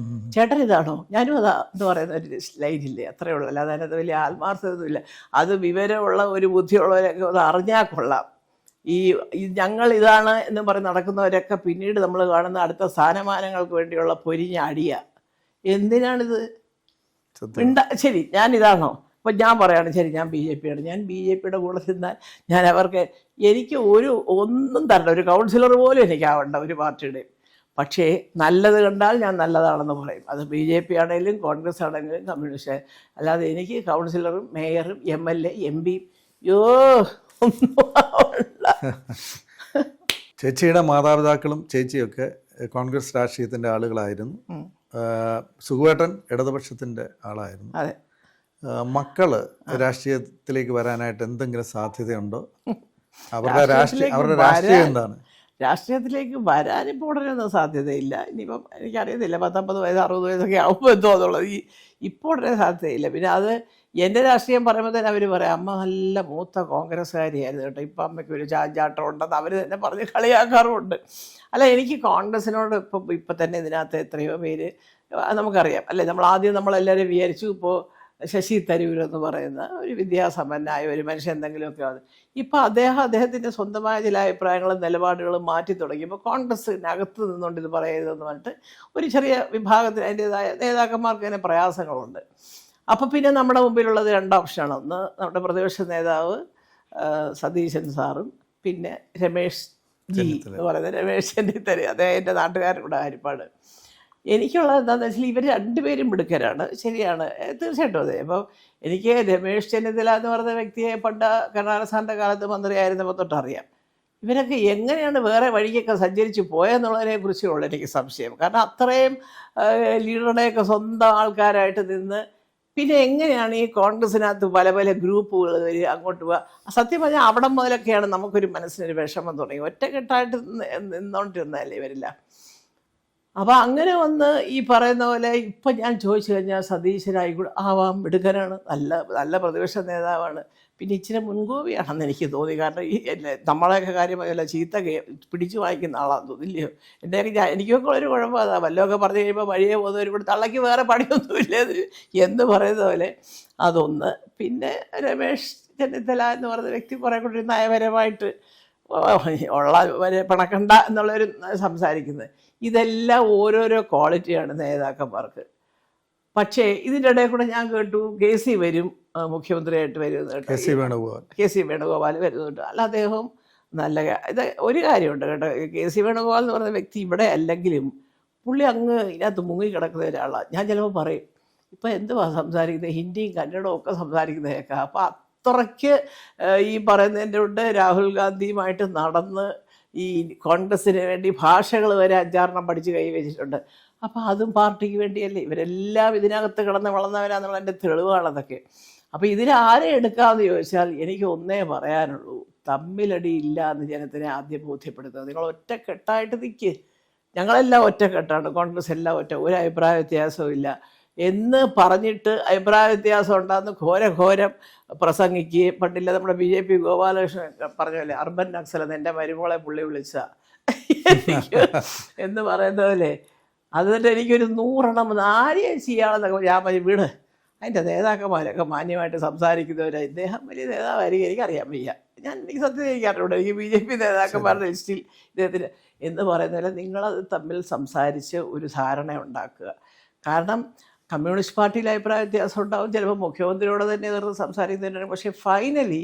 ചേട്ടൻ ഇതാണോ, ഞാനും അതാ എന്ന് പറയുന്ന ഒരു ലൈനില്ലേ, അത്രയേ ഉള്ളൂ. അല്ലാതെ അതിനകത്ത് വലിയ ആത്മാർത്ഥതയൊന്നുമില്ല. അത് വിവരമുള്ള ഒരു ബുദ്ധിയുള്ളവരൊക്കെ അത് അറിഞ്ഞാൽ കൊള്ളാം. ഈ ഞങ്ങൾ ഇതാണ് എന്ന് പറഞ്ഞ് നടക്കുന്നവരൊക്കെ പിന്നീട് നമ്മൾ കാണുന്ന അടുത്ത സ്ഥാനമാനങ്ങൾക്ക് വേണ്ടിയുള്ള പൊരിഞ്ഞ അടിയ. എന്തിനാണിത്? ശരി, ഞാനിതാണോ? അപ്പം ഞാൻ പറയുകയാണ്, ശരി ഞാൻ BJP ആണ്, ഞാൻ BJPയുടെ കൂടെ നിന്നാൽ ഞാൻ അവർക്ക് എനിക്ക് ഒന്നും തരണ്ട, ഒരു കൗൺസിലർ പോലും എനിക്കാവണ്ട ഒരു പാർട്ടിയുടെ. പക്ഷേ നല്ലത് കണ്ടാൽ ഞാൻ നല്ലതാണെന്ന് പറയും. അത് BJP ആണെങ്കിലും കോൺഗ്രസ് ആണെങ്കിലും കമ്മ്യൂണിസ്റ്റ്. അല്ലാതെ എനിക്ക് കൗൺസിലറും മേയറും MLA MP ചേച്ചിയുടെ മാതാപിതാക്കളും ചേച്ചിയൊക്കെ കോൺഗ്രസ് രാഷ്ട്രീയത്തിൻ്റെ ആളുകളായിരുന്നു. സുഖുവേട്ടൻ ഇടതുപക്ഷത്തിൻ്റെ ആളായിരുന്നു. അതെ. മക്കള് രാഷ്ട്രീയത്തിലേക്ക് വരാനായിട്ട് എന്തെങ്കിലും സാധ്യതയുണ്ടോ? അവരുടെ രാഷ്ട്രീയം എന്താണ്? രാഷ്ട്രീയത്തിലേക്ക് വരാനിപ്പോൾ ഉടനെയൊന്നും സാധ്യതയില്ല. ഇനിയിപ്പം എനിക്കറിയത്തില്ല, 19 വയസ്സ് 60 വയസ്സൊക്കെ ആകുമ്പോൾ എന്തോന്നുള്ളത്. ഇപ്പോൾ ഉടനെ സാധ്യതയില്ല. പിന്നെ അത് എൻ്റെ രാഷ്ട്രീയം പറയുമ്പോൾ തന്നെ അവർ പറയാം, അമ്മ നല്ല മൂത്ത കോൺഗ്രസ്സുകാരിയായിരുന്നു കേട്ടോ, ഇപ്പം അമ്മയ്ക്ക് ഒരു ചാഞ്ചാട്ടം ഉണ്ടെന്ന് അവർ തന്നെ പറഞ്ഞ് കളിയാക്കാറുമുണ്ട്. അല്ല, എനിക്ക് കോൺഗ്രസ്സിനോട് ഇപ്പം തന്നെ ഇതിനകത്ത് എത്രയോ പേര് നമുക്കറിയാം അല്ലേ. നമ്മളെല്ലാവരും വിചാരിച്ചു ഇപ്പോൾ ശശി തരൂരെന്ന് പറയുന്ന ഒരു വിദ്യാസമ്പന്നനായ ഒരു മനുഷ്യൻ എന്തെങ്കിലുമൊക്കെ ആണ്. ഇപ്പോൾ അദ്ദേഹത്തിൻ്റെ സ്വന്തമായ ചില അഭിപ്രായങ്ങളും നിലപാടുകളും മാറ്റി തുടങ്ങിയപ്പോൾ കോൺഗ്രസ്സിനകത്ത് നിന്നുകൊണ്ട് ഇത് പറയരുതെന്ന് പറഞ്ഞിട്ട് ഒരു ചെറിയ വിഭാഗത്തിന് അതിൻ്റേതായ നേതാക്കന്മാർക്ക് തന്നെ പ്രയാസങ്ങളുണ്ട്. അപ്പോൾ പിന്നെ നമ്മുടെ മുമ്പിലുള്ളത് 2 ഓപ്ഷനാണ്. ഒന്ന് നമ്മുടെ പ്രതിപക്ഷ നേതാവ് സതീശൻ സാറും പിന്നെ രമേശ് ജി എന്ന് പറയുന്നത്, രമേശ് ചെന്നിത്തല, അദ്ദേഹം എൻ്റെ നാട്ടുകാരുടെ ഹരിപ്പാട്. എനിക്കുള്ളത് എന്താണെന്ന് വെച്ചാൽ ഇവർ 2 പേരും മിടുക്കരാണ്, ശരിയാണ്, തീർച്ചയായിട്ടും അതെ. അപ്പോൾ എനിക്ക് രമേശ് ചെന്നിത്തല എന്ന് പറയുന്ന വ്യക്തിയെ പണ്ട് കരുണാകരൻ കാലത്ത് മന്ത്രിയായിരുന്നപ്പോൾ തൊട്ടറിയാം. ഇവരൊക്കെ എങ്ങനെയാണ് വേറെ വഴിക്കൊക്കെ സഞ്ചരിച്ച് പോയെന്നുള്ളതിനെ കുറിച്ചുള്ള എനിക്ക് സംശയം. കാരണം അത്രയും ലീഡറുടെയൊക്കെ സ്വന്തം ആൾക്കാരായിട്ട് നിന്ന് പിന്നെ എങ്ങനെയാണ് ഈ കോൺഗ്രസ്സിനകത്ത് പല പല ഗ്രൂപ്പുകൾ അങ്ങോട്ട് പോവുക. സത്യം പറഞ്ഞാൽ അവിടെ മുതലൊക്കെയാണ് നമുക്കൊരു മനസ്സിനൊരു വിഷമം തുടങ്ങി. ഒറ്റക്കെട്ടായിട്ട് നിന്നോണ്ടിരുന്നതല്ലേ ഇവരില്ല. അപ്പോൾ അങ്ങനെ വന്ന് ഈ പറയുന്ന പോലെ ഇപ്പം ഞാൻ ചോദിച്ചു കഴിഞ്ഞാൽ സതീശനായിക്കൂടെ ആവാം, മിടുക്കനാണ്, നല്ല പ്രതിപക്ഷ നേതാവാണ്, പിന്നെ ഇച്ചിരി മുൻകോപിയാണെന്ന് എനിക്ക് തോന്നി. കാരണം ഈ നമ്മളെയൊക്കെ കാര്യം ചീത്ത പിടിച്ചു വാങ്ങിക്കുന്ന ആളാണെന്ന് തോന്നില്ലയോ. എനിക്കൊക്കെ ഒരു കുഴപ്പം അതാ, വല്ലതൊക്കെ പറഞ്ഞു കഴിയുമ്പോൾ വഴിയെ പോകുന്നവർ ഇവിടെ തള്ളയ്ക്ക് വേറെ പണിയൊന്നുമില്ല എന്ന് പറയുന്ന പോലെ അതൊന്ന്. പിന്നെ രമേശ് ചെന്നിത്തല എന്ന് പറയുന്ന വ്യക്തി കുറേ കൂടി നയപരമായിട്ട് ഉള്ള പിണക്കണ്ട എന്നുള്ളൊരു സംസാരിക്കുന്നത്. ഇതെല്ലാം ഓരോരോ ക്വാളിറ്റിയാണ് നേതാക്കന്മാർക്ക്. പക്ഷേ ഇതിൻ്റെ ഇടയിൽ കൂടെ ഞാൻ കേട്ടു KC വരും, മുഖ്യമന്ത്രിയായിട്ട് വരും കേട്ടോ, KC വേണുഗോപാൽ വരുന്നുണ്ട്. അല്ല, അദ്ദേഹം നല്ല ഇത് ഒരു കാര്യമുണ്ട് കേട്ടോ, KC വേണുഗോപാൽ എന്ന് പറയുന്ന വ്യക്തി ഇവിടെ അല്ലെങ്കിലും പുള്ളി അങ്ങ് ഇതിനകത്ത് മുങ്ങിക്കിടക്കുന്ന ഒരാളാണ്. ഞാൻ ചിലപ്പോൾ പറയും, ഇപ്പം എന്തുവാ സംസാരിക്കുന്നത്, ഹിന്ദിയും കന്നഡവും ഒക്കെ സംസാരിക്കുന്നതൊക്കെ. അപ്പോൾ അത്രയ്ക്ക് ഈ പറയുന്നതിൻ്റെ കൊണ്ട് രാഹുൽ ഗാന്ധിയുമായിട്ട് നടന്ന് ഈ കോൺഗ്രസ്സിന് വേണ്ടി ഭാഷകൾ വരെ 5-6 പഠിച്ച് കൈവച്ചിട്ടുണ്ട്. അപ്പോൾ അതും പാർട്ടിക്ക് വേണ്ടിയല്ലേ. ഇവരെല്ലാം ഇതിനകത്ത് കിടന്ന് വളർന്നവരാണെന്നുള്ളതിൻ്റെ തെളിവാണതൊക്കെ. അപ്പോൾ ഇതിലാരെ എടുക്കാമെന്ന് ചോദിച്ചാൽ എനിക്ക് ഒന്നേ പറയാനുള്ളൂ, തമ്മിലടി ഇല്ല എന്ന് ജനത്തിനെ ആദ്യം ബോധ്യപ്പെടുത്തുക. നിങ്ങൾ ഒറ്റക്കെട്ടായിട്ട് നിൽക്ക്, ഞങ്ങളെല്ലാം ഒറ്റക്കെട്ടാണ്, കോൺഗ്രസ് എല്ലാം ഒരു അഭിപ്രായ വ്യത്യാസവും ഇല്ല എന്ന് പറഞ്ഞിട്ട് അഭിപ്രായ വ്യത്യാസം ഉണ്ടാകുന്ന ഘോരം പ്രസംഗിക്കുകയും പണ്ടില്ല നമ്മുടെ BJP ഗോപാലകൃഷ്ണൻ പറഞ്ഞല്ലേ, അർബൻ നക്സൽ എൻ്റെ മരുമോളെ പുള്ളി വിളിച്ച എന്ന് പറയുന്ന പോലെ. അതുകൊണ്ട് എനിക്കൊരു 100 ആരെയും ചെയ്യാമെന്നൊക്കെ ഞാൻ പറഞ്ഞു വീട്. അതിൻ്റെ നേതാക്കന്മാരൊക്കെ മാന്യമായിട്ട് സംസാരിക്കുന്നവരെ, ഇദ്ദേഹം വലിയ നേതാവായിരിക്കും, എനിക്കറിയാൻ വയ്യ, എനിക്ക് സത്യം എനിക്കറിയുണ്ട്. എനിക്ക് BJP നേതാക്കന്മാരുടെ ലിസ്റ്റിൽ ഇദ്ദേഹത്തിന് എന്ന് പറയുന്നതിൽ നിങ്ങളത് തമ്മിൽ സംസാരിച്ച് ഒരു ധാരണ ഉണ്ടാക്കുക. കാരണം കമ്മ്യൂണിസ്റ്റ് പാർട്ടിയിൽ അഭിപ്രായ വ്യത്യാസം ഉണ്ടാവും, ചിലപ്പോൾ മുഖ്യമന്ത്രിയോട് തന്നെ എതിർത്ത് സംസാരിക്കുന്നതിനാണ്. പക്ഷേ ഫൈനലി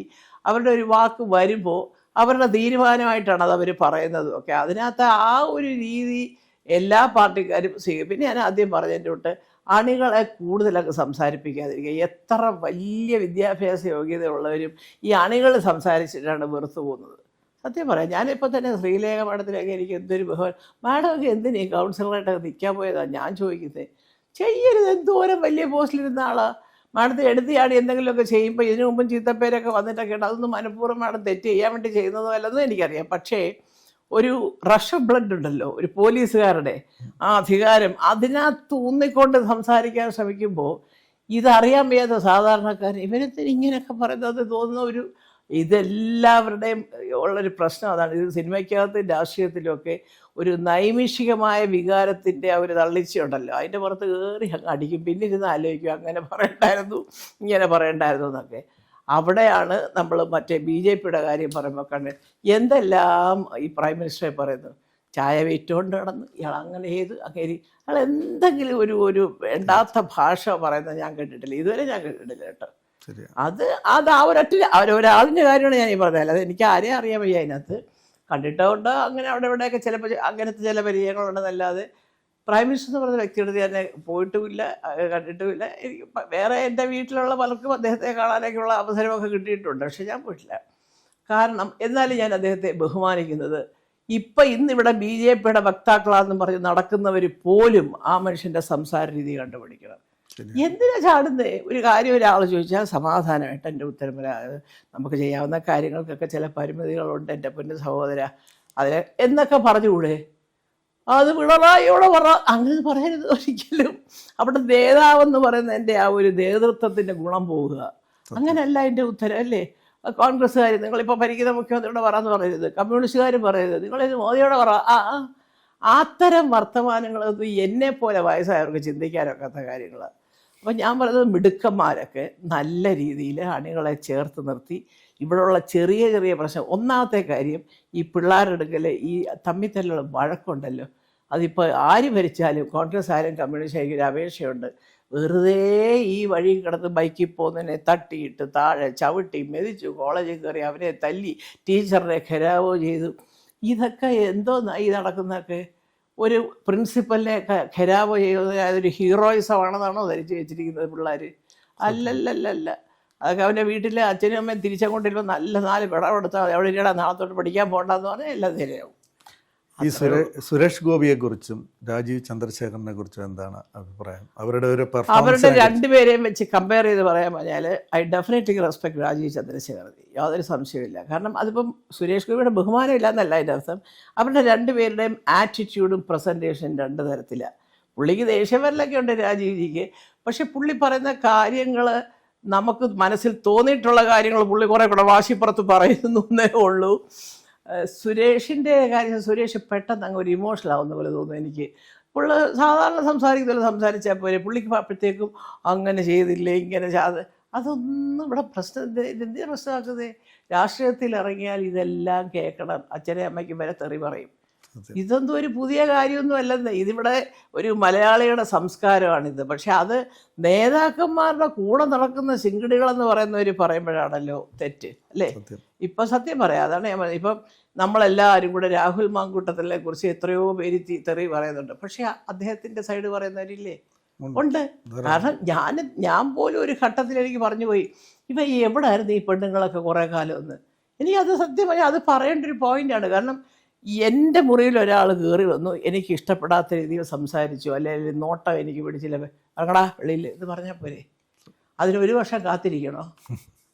അവരുടെ ഒരു വാക്ക് വരുമ്പോൾ അവരുടെ തീരുമാനമായിട്ടാണ് അത് അവർ പറയുന്നതും ഒക്കെ. അതിനകത്ത് ആ ഒരു രീതി എല്ലാ പാർട്ടിക്കാരും സ്വീകരിക്കും. പിന്നെ ഞാൻ ആദ്യം പറഞ്ഞതിൻ്റെ തൊട്ട് അണികളെ കൂടുതലൊക്കെ സംസാരിപ്പിക്കാതിരിക്കുക. എത്ര വലിയ വിദ്യാഭ്യാസ യോഗ്യതയുള്ളവരും ഈ അണികൾ സംസാരിച്ചിട്ടാണ് വെറുത്തു പോകുന്നത്. സത്യം പറയാം, ഞാനിപ്പോൾ തന്നെ ശ്രീലേഖ മാഡത്തിലൊക്കെ എനിക്ക് എന്തൊരു ബഹുമാനം. മാഡമൊക്കെ എന്തിനീ കൗൺസിലറായിട്ടൊക്കെ നിൽക്കാൻ പോയതാണ് ഞാൻ ചോദിക്കുന്നത്. ചെയ്യരുത്, എന്തോരം വലിയ പോസ്റ്റിലിരുന്ന ആളാണ്. മാഡത്തിന് എടുത്തിയാടി എന്തെങ്കിലുമൊക്കെ ചെയ്യുമ്പോൾ ഇതിനു മുമ്പും ചീത്തപ്പേരൊക്കെ വന്നിട്ടൊക്കെ ഉണ്ട്. അതൊന്നും മനഃപൂർവ്വം മാഡം തെറ്റ് ചെയ്യാൻ വേണ്ടി ചെയ്യുന്നതോ അല്ലെന്നും എനിക്കറിയാം. പക്ഷേ ഒരു റഷ് ഓഫ് ബ്ലഡ് ഉണ്ടല്ലോ ഒരു പോലീസുകാരുടെ ആ അധികാരം, അതിനകത്ത് ഊന്നിക്കൊണ്ട് സംസാരിക്കാൻ ശ്രമിക്കുമ്പോൾ ഇതറിയാൻ വയ്യാത്ത സാധാരണക്കാരൻ ഇവരെന്തിന് ഇങ്ങനെയൊക്കെ പറയുന്നത് തോന്നുന്ന ഒരു, ഇതെല്ലാവരുടെയും ഉള്ളൊരു പ്രശ്നം അതാണ്. ഇത് സിനിമയ്ക്കകത്തും രാഷ്ട്രീയത്തിലുമൊക്കെ ഒരു നൈമിഷികമായ വികാരത്തിൻ്റെ ആ ഒരു തള്ളിച്ചുണ്ടല്ലോ, അതിൻ്റെ പുറത്ത് കയറി അങ്ങ് അടിക്കും, പിന്നെ ഇരുന്ന് ആലോചിക്കും അങ്ങനെ പറയണ്ടായിരുന്നു ഇങ്ങനെ പറയണ്ടായിരുന്നു എന്നൊക്കെ. അവിടെയാണ് നമ്മൾ മറ്റേ BJPയുടെ കാര്യം പറയുമ്പോൾ കണ്ട് എന്തെല്ലാം ഈ പ്രൈം മിനിസ്റ്ററെ പറയുന്നു. ചായ വെയിറ്റുകൊണ്ട് നടന്ന് ഇയാൾ അങ്ങനെ അങ്ങനെ അയാൾ എന്തെങ്കിലും ഒരു വേണ്ടാത്ത ഭാഷ പറയുന്നത് ഞാൻ കേട്ടിട്ടില്ല, ഇതുവരെ ഞാൻ കേട്ടിട്ടില്ല കേട്ടോ. അത് ആ ഒരാളിൻ്റെ കാര്യമാണ് ഞാൻ ഈ പറഞ്ഞത്, അല്ലാതെ എനിക്ക് ആരെയും അറിയാൻ വയ്യ അതിനകത്ത്. കണ്ടിട്ടുണ്ട് അങ്ങനെ അവിടെ ഇവിടെയൊക്കെ ചിലപ്പോൾ അങ്ങനത്തെ ചില പരിചയങ്ങളുണ്ടെന്നല്ലാതെ പ്രൈം മിനിസ്റ്റർ എന്ന് പറഞ്ഞ വ്യക്തിയുടെ ഞാൻ പോയിട്ടുമില്ല, കണ്ടിട്ടുമില്ല. എനിക്ക് വേറെ എൻ്റെ വീട്ടിലുള്ള പലർക്കും അദ്ദേഹത്തെ കാണാനൊക്കെയുള്ള അവസരമൊക്കെ കിട്ടിയിട്ടുണ്ട്, പക്ഷെ ഞാൻ പോയിട്ടില്ല. കാരണം എന്നാലും ഞാൻ അദ്ദേഹത്തെ ബഹുമാനിക്കുന്നത്, ഇന്നിവിടെ BJPയുടെ വക്താക്കളാണെന്ന് പറഞ്ഞ് നടക്കുന്നവർ പോലും ആ മനുഷ്യൻ്റെ സംസാര രീതി കണ്ടുപിടിക്കണം. എന്തിനാ ചാടുന്നേ? ഒരു കാര്യം ഒരാൾ ചോദിച്ചാൽ സമാധാനമായിട്ട് എൻ്റെ ഉത്തരം വരാതെ, നമുക്ക് ചെയ്യാവുന്ന കാര്യങ്ങൾക്കൊക്കെ ചില പരിമിതികളുണ്ട് എൻ്റെ പൊന്നു സഹോദര, അതിന് എന്നൊക്കെ പറഞ്ഞുകൂടെ? അത് പിണറായിയോടെ അങ്ങനെ പറയരുത് ഒരിക്കലും. അവിടെ നേതാവെന്ന് പറയുന്നതിൻ്റെ ആ ഒരു നേതൃത്വത്തിൻ്റെ ഗുണം പോവുക, അങ്ങനെയല്ല എൻ്റെ ഉത്തരം അല്ലേ? കോൺഗ്രസ്സുകാർ നിങ്ങളിപ്പോൾ ഭരിക്കുന്ന മുഖ്യമന്ത്രിയോട് പറയാന്ന് പറയരുത്, കമ്മ്യൂണിസ്റ്റുകാർ പറയരുത്, നിങ്ങളിത് മോദിയോടെ പറ. അത്തരം വർത്തമാനങ്ങളൊന്നും എന്നെപ്പോലെ വയസ്സായവർക്ക് ചിന്തിക്കാനൊക്കാത്ത കാര്യങ്ങളാണ്. അപ്പം ഞാൻ പറയുന്നത് മിടുക്കന്മാരൊക്കെ നല്ല രീതിയിൽ അണികളെ ചേർത്ത് നിർത്തി ഇവിടെയുള്ള ചെറിയ ചെറിയ പ്രശ്നം. ഒന്നാമത്തെ കാര്യം, ഈ പിള്ളേരെടുക്കൽ ഈ തമ്മിത്തല്ലുള്ള വഴക്കുണ്ടല്ലോ, അതിപ്പോൾ ആര് ഭരിച്ചാലും കോൺഗ്രസ് ആയാലും കമ്മ്യൂണിസ്റ്റ് ആയാലും ഒരു അപേക്ഷയുണ്ട്, വെറുതെ ഈ വഴി കിടന്ന് ബൈക്കിൽ പോകുന്നതിനെ തട്ടിയിട്ട് താഴെ ചവിട്ടി മെതിച്ചു കോളേജിൽ കയറി അവരെ തല്ലി ടീച്ചറിനെ ഖരാവോ ചെയ്തു. ഇതൊക്കെ എന്തോന്നായി നടക്കുന്നതൊക്കെ? ഒരു പ്രിൻസിപ്പലിനെ ഖരാവോ ചെയ്യുന്നത് അതൊരു ഹീറോയിസം ആണെന്നാണോ ധരിച്ച് വെച്ചിരിക്കുന്നത് പിള്ളേർ? അല്ലല്ലല്ല. അതൊക്കെ അവൻ്റെ വീട്ടിലെ അച്ഛനും അമ്മയും തിരിച്ചങ്ങോട്ടിരുമ്പോൾ നല്ല 4 പിടവെടുത്താൽ അവിടെ ഇരിക്കടാ നാളത്തോട്ട് പഠിക്കാൻ പോകണ്ടെന്ന് പറഞ്ഞാൽ എല്ലാം നേരെയാവും. ഈ സുരേഷ് ഗോപിയെക്കുറിച്ചും രാജീവ് ചന്ദ്രശേഖരനെ കുറിച്ചും എന്താണ് അഭിപ്രായം? അവരുടെ രണ്ടുപേരെയും വെച്ച് കമ്പയർ ചെയ്ത് പറയാൻ പറഞ്ഞാൽ I definitely respect Rajeev Chandrasekhar, യാതൊരു സംശയമില്ല. കാരണം അതിപ്പം സുരേഷ് ഗോപിയുടെ ബഹുമാനം ഇല്ല എന്നല്ല അതിൻ്റെ അർത്ഥം, അവരുടെ രണ്ടുപേരുടെയും ആറ്റിറ്റ്യൂഡും പ്രസൻറ്റേഷനും 2 തരത്തിലാണ്. പുള്ളിക്ക് ദേഷ്യവരലൊക്കെ ഉണ്ട് രാജീവ്ജിക്ക്, പക്ഷെ പുള്ളി പറയുന്ന കാര്യങ്ങൾ നമുക്ക് മനസ്സിൽ തോന്നിയിട്ടുള്ള കാര്യങ്ങൾ പുള്ളി കുറേ കൂടെ വാശിപ്പുറത്ത് പറയുന്നു എന്നേ ഉള്ളൂ. സുരേഷിൻ്റെ കാര്യം, സുരേഷ് പെട്ടെന്ന് അങ്ങ് ഒരു ഇമോഷണൽ ആവുന്ന പോലെ തോന്നുന്നു എനിക്ക്. പുള്ളി സാധാരണ സംസാരിക്കുന്നതിൽ സംസാരിച്ചാൽ പോലെ, പുള്ളിക്ക് അപ്പോഴത്തേക്കും അങ്ങനെ ചെയ്തില്ലേ ഇങ്ങനെ അതൊന്നും ഇവിടെ ഇതെന്തിനാ പ്രശ്നമാക്കുന്നത്? രാഷ്ട്രീയത്തിൽ ഇറങ്ങിയാൽ ഇതെല്ലാം കേൾക്കണം, അച്ഛനെ അമ്മയ്ക്കും വരെ തെറി പറയും. ഇതൊന്നും ഒരു പുതിയ കാര്യമൊന്നും അല്ലെന്ന്, ഇതിവിടെ ഒരു മലയാളിയുടെ സംസ്കാരമാണിത്. പക്ഷെ അത് നേതാക്കന്മാരുടെ കൂടെ നടക്കുന്ന ശിങ്കിടികളെന്ന് പറയുന്നവർ പറയുമ്പോഴാണല്ലോ തെറ്റ് അല്ലേ? ഇപ്പം സത്യം പറയാം, അതാണ് ഞാൻ പറഞ്ഞത്. ഇപ്പം നമ്മളെല്ലാവരും കൂടെ രാഹുൽ മാങ്കൂട്ടത്തിനെ കുറിച്ച് എത്രയോ പേര് തെറി പറയുന്നുണ്ട്, പക്ഷെ അദ്ദേഹത്തിൻ്റെ സൈഡ് പറയുന്നവരില്ലേ? ഉണ്ട്. കാരണം ഞാൻ പോലും ഒരു ഘട്ടത്തിൽ എനിക്ക് പറഞ്ഞു പോയി, ഇപ്പം എവിടെ ആയിരുന്നു ഈ പെണ്ണുങ്ങളൊക്കെ കുറേ കാലം എന്ന്. എനിക്കത് സത്യം പറഞ്ഞാൽ അത് പറയേണ്ട ഒരു പോയിൻ്റാണ്. കാരണം എൻ്റെ മുറിയിൽ ഒരാൾ കയറി വന്നു, എനിക്ക് ഇഷ്ടപ്പെടാത്ത രീതിയിൽ സംസാരിച്ചു, അല്ലെങ്കിൽ നോട്ടം എനിക്ക് പിടിച്ചില്ല, ഇറങ്ങടാ വെളിയിൽ എന്ന് പറഞ്ഞാൽ പോരെ? അതിന് 1 വർഷം കാത്തിരിക്കണോ?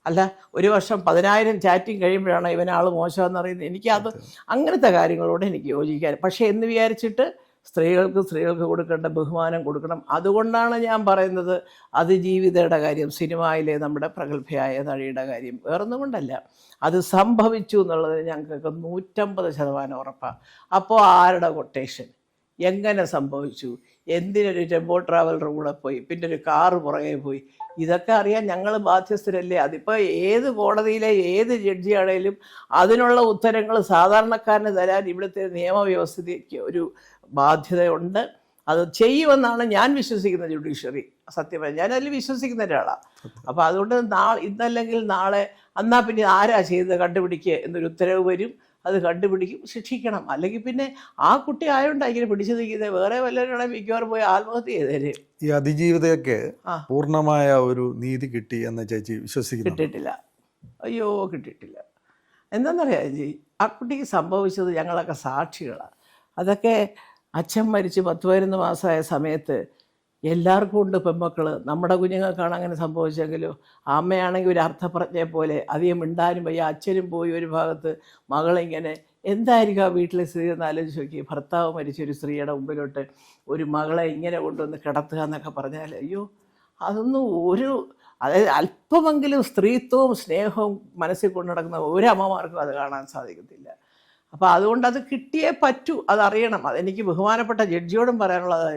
അല്ല, 1 വർഷം 10,000 ചാറ്റിങ് കഴിയുമ്പോഴാണ് ഇവനാൾ മോശമെന്ന് അറിയുന്നത്. എനിക്കത് അങ്ങനത്തെ കാര്യങ്ങളോട് എനിക്ക് യോജിക്കാൻ. പക്ഷേ എന്ന് വിചാരിച്ചിട്ട് സ്ത്രീകൾക്ക് കൊടുക്കേണ്ട ബഹുമാനം കൊടുക്കണം. അതുകൊണ്ടാണ് ഞാൻ പറയുന്നത് അതിജീവിതയുടെ കാര്യം, സിനിമയിലെ നമ്മുടെ പ്രഗത്ഭയായ നടിയുടെ കാര്യം, വേറൊന്നും കൊണ്ടല്ല. അത് സംഭവിച്ചു എന്നുള്ളത് ഞങ്ങൾക്ക് 150% ഉറപ്പാണ്. അപ്പോൾ ആരുടെ കൊട്ടേഷൻ, എങ്ങനെ സംഭവിച്ചു, എന്തിനൊരു ടെമ്പോ ട്രാവലർ കൂടെ പോയി, പിന്നെ ഒരു കാറ് പുറകെ പോയി, ഇതൊക്കെ അറിയാൻ ഞങ്ങൾ ബാധ്യസ്ഥരല്ലേ? അതിപ്പോൾ ഏത് കോടതിയിലെ ഏത് ജഡ്ജിയാണേലും അതിനുള്ള ഉത്തരങ്ങൾ സാധാരണക്കാരന് തരാൻ ഇവിടുത്തെ നിയമവ്യവസ്ഥയ്ക്ക് ഒരു ബാധ്യതയുണ്ട്. അത് ചെയ്യുമെന്നാണ് ഞാൻ വിശ്വസിക്കുന്ന ജുഡീഷ്യറി. സത്യമായി ഞാൻ അതിൽ വിശ്വസിക്കുന്ന ഒരാളാണ്. അപ്പോൾ അതുകൊണ്ട് ഇന്നല്ലെങ്കിൽ നാളെ എന്നാ പിന്നെ ആരാ ചെയ്തത് കണ്ടുപിടിക്കുക എന്നൊരു ഉത്തരവ് വരും, അത് കണ്ടുപിടിക്കും, ശിക്ഷിക്കണം. അല്ലെങ്കിൽ പിന്നെ ആ കുട്ടി ആയതുകൊണ്ടാണ് ഇങ്ങനെ പിടിച്ചു നിൽക്കുന്നത്, വേറെ വല്ലവരാണെങ്കിൽ മിക്കവാറും പോയി ആത്മഹത്യ ചെയ്തേരെ. ഈ അതിജീവിതയൊക്കെ പൂർണ്ണമായ ഒരു നീതി കിട്ടി എന്ന് ചേച്ചി വിശ്വസിക്കുന്നു? കിട്ടിയിട്ടില്ല. അയ്യോ കിട്ടിയിട്ടില്ല. എന്താണെന്നറിയാം ചേച്ചി, ആ കുട്ടിക്ക് സംഭവിച്ചത് ഞങ്ങളൊക്കെ സാക്ഷികളാണ്. അതൊക്കെ അച്ഛൻ മരിച്ച് 10-11 മാസമായ സമയത്ത് എല്ലാവർക്കും ഉണ്ട് പെൺമക്കൾ. നമ്മുടെ കുഞ്ഞുങ്ങൾക്കാണ് അങ്ങനെ സംഭവിച്ചെങ്കിലോ. അമ്മയാണെങ്കിൽ ഒരു അർത്ഥപ്രജ്ഞയെ പോലെ അധികം മിണ്ടാനും വയ്യ, അച്ഛനും പോയി ഒരു ഭാഗത്ത്, മകളിങ്ങനെ എന്തായിരിക്കും ആ വീട്ടിലെ സ്ത്രീ എന്ന് ആലോചിച്ച് നോക്കി. ഭർത്താവ് മരിച്ചൊരു സ്ത്രീയുടെ മുമ്പിലോട്ട് ഒരു മകളെ ഇങ്ങനെ കൊണ്ടുവന്ന് കിടത്തുക എന്നൊക്കെ പറഞ്ഞാൽ അയ്യോ, അതൊന്നും അതായത് അല്പമെങ്കിലും സ്ത്രീത്വവും സ്നേഹവും മനസ്സിൽ കൊണ്ടു നടക്കുന്ന ഒരു അമ്മമാർക്കും അത് കാണാൻ സാധിക്കത്തില്ല. അപ്പോൾ അതുകൊണ്ട് അത് കിട്ടിയേ പറ്റൂ, അതറിയണം. അതെനിക്ക് ബഹുമാനപ്പെട്ട ജഡ്ജിയോടും പറയാനുള്ളത്,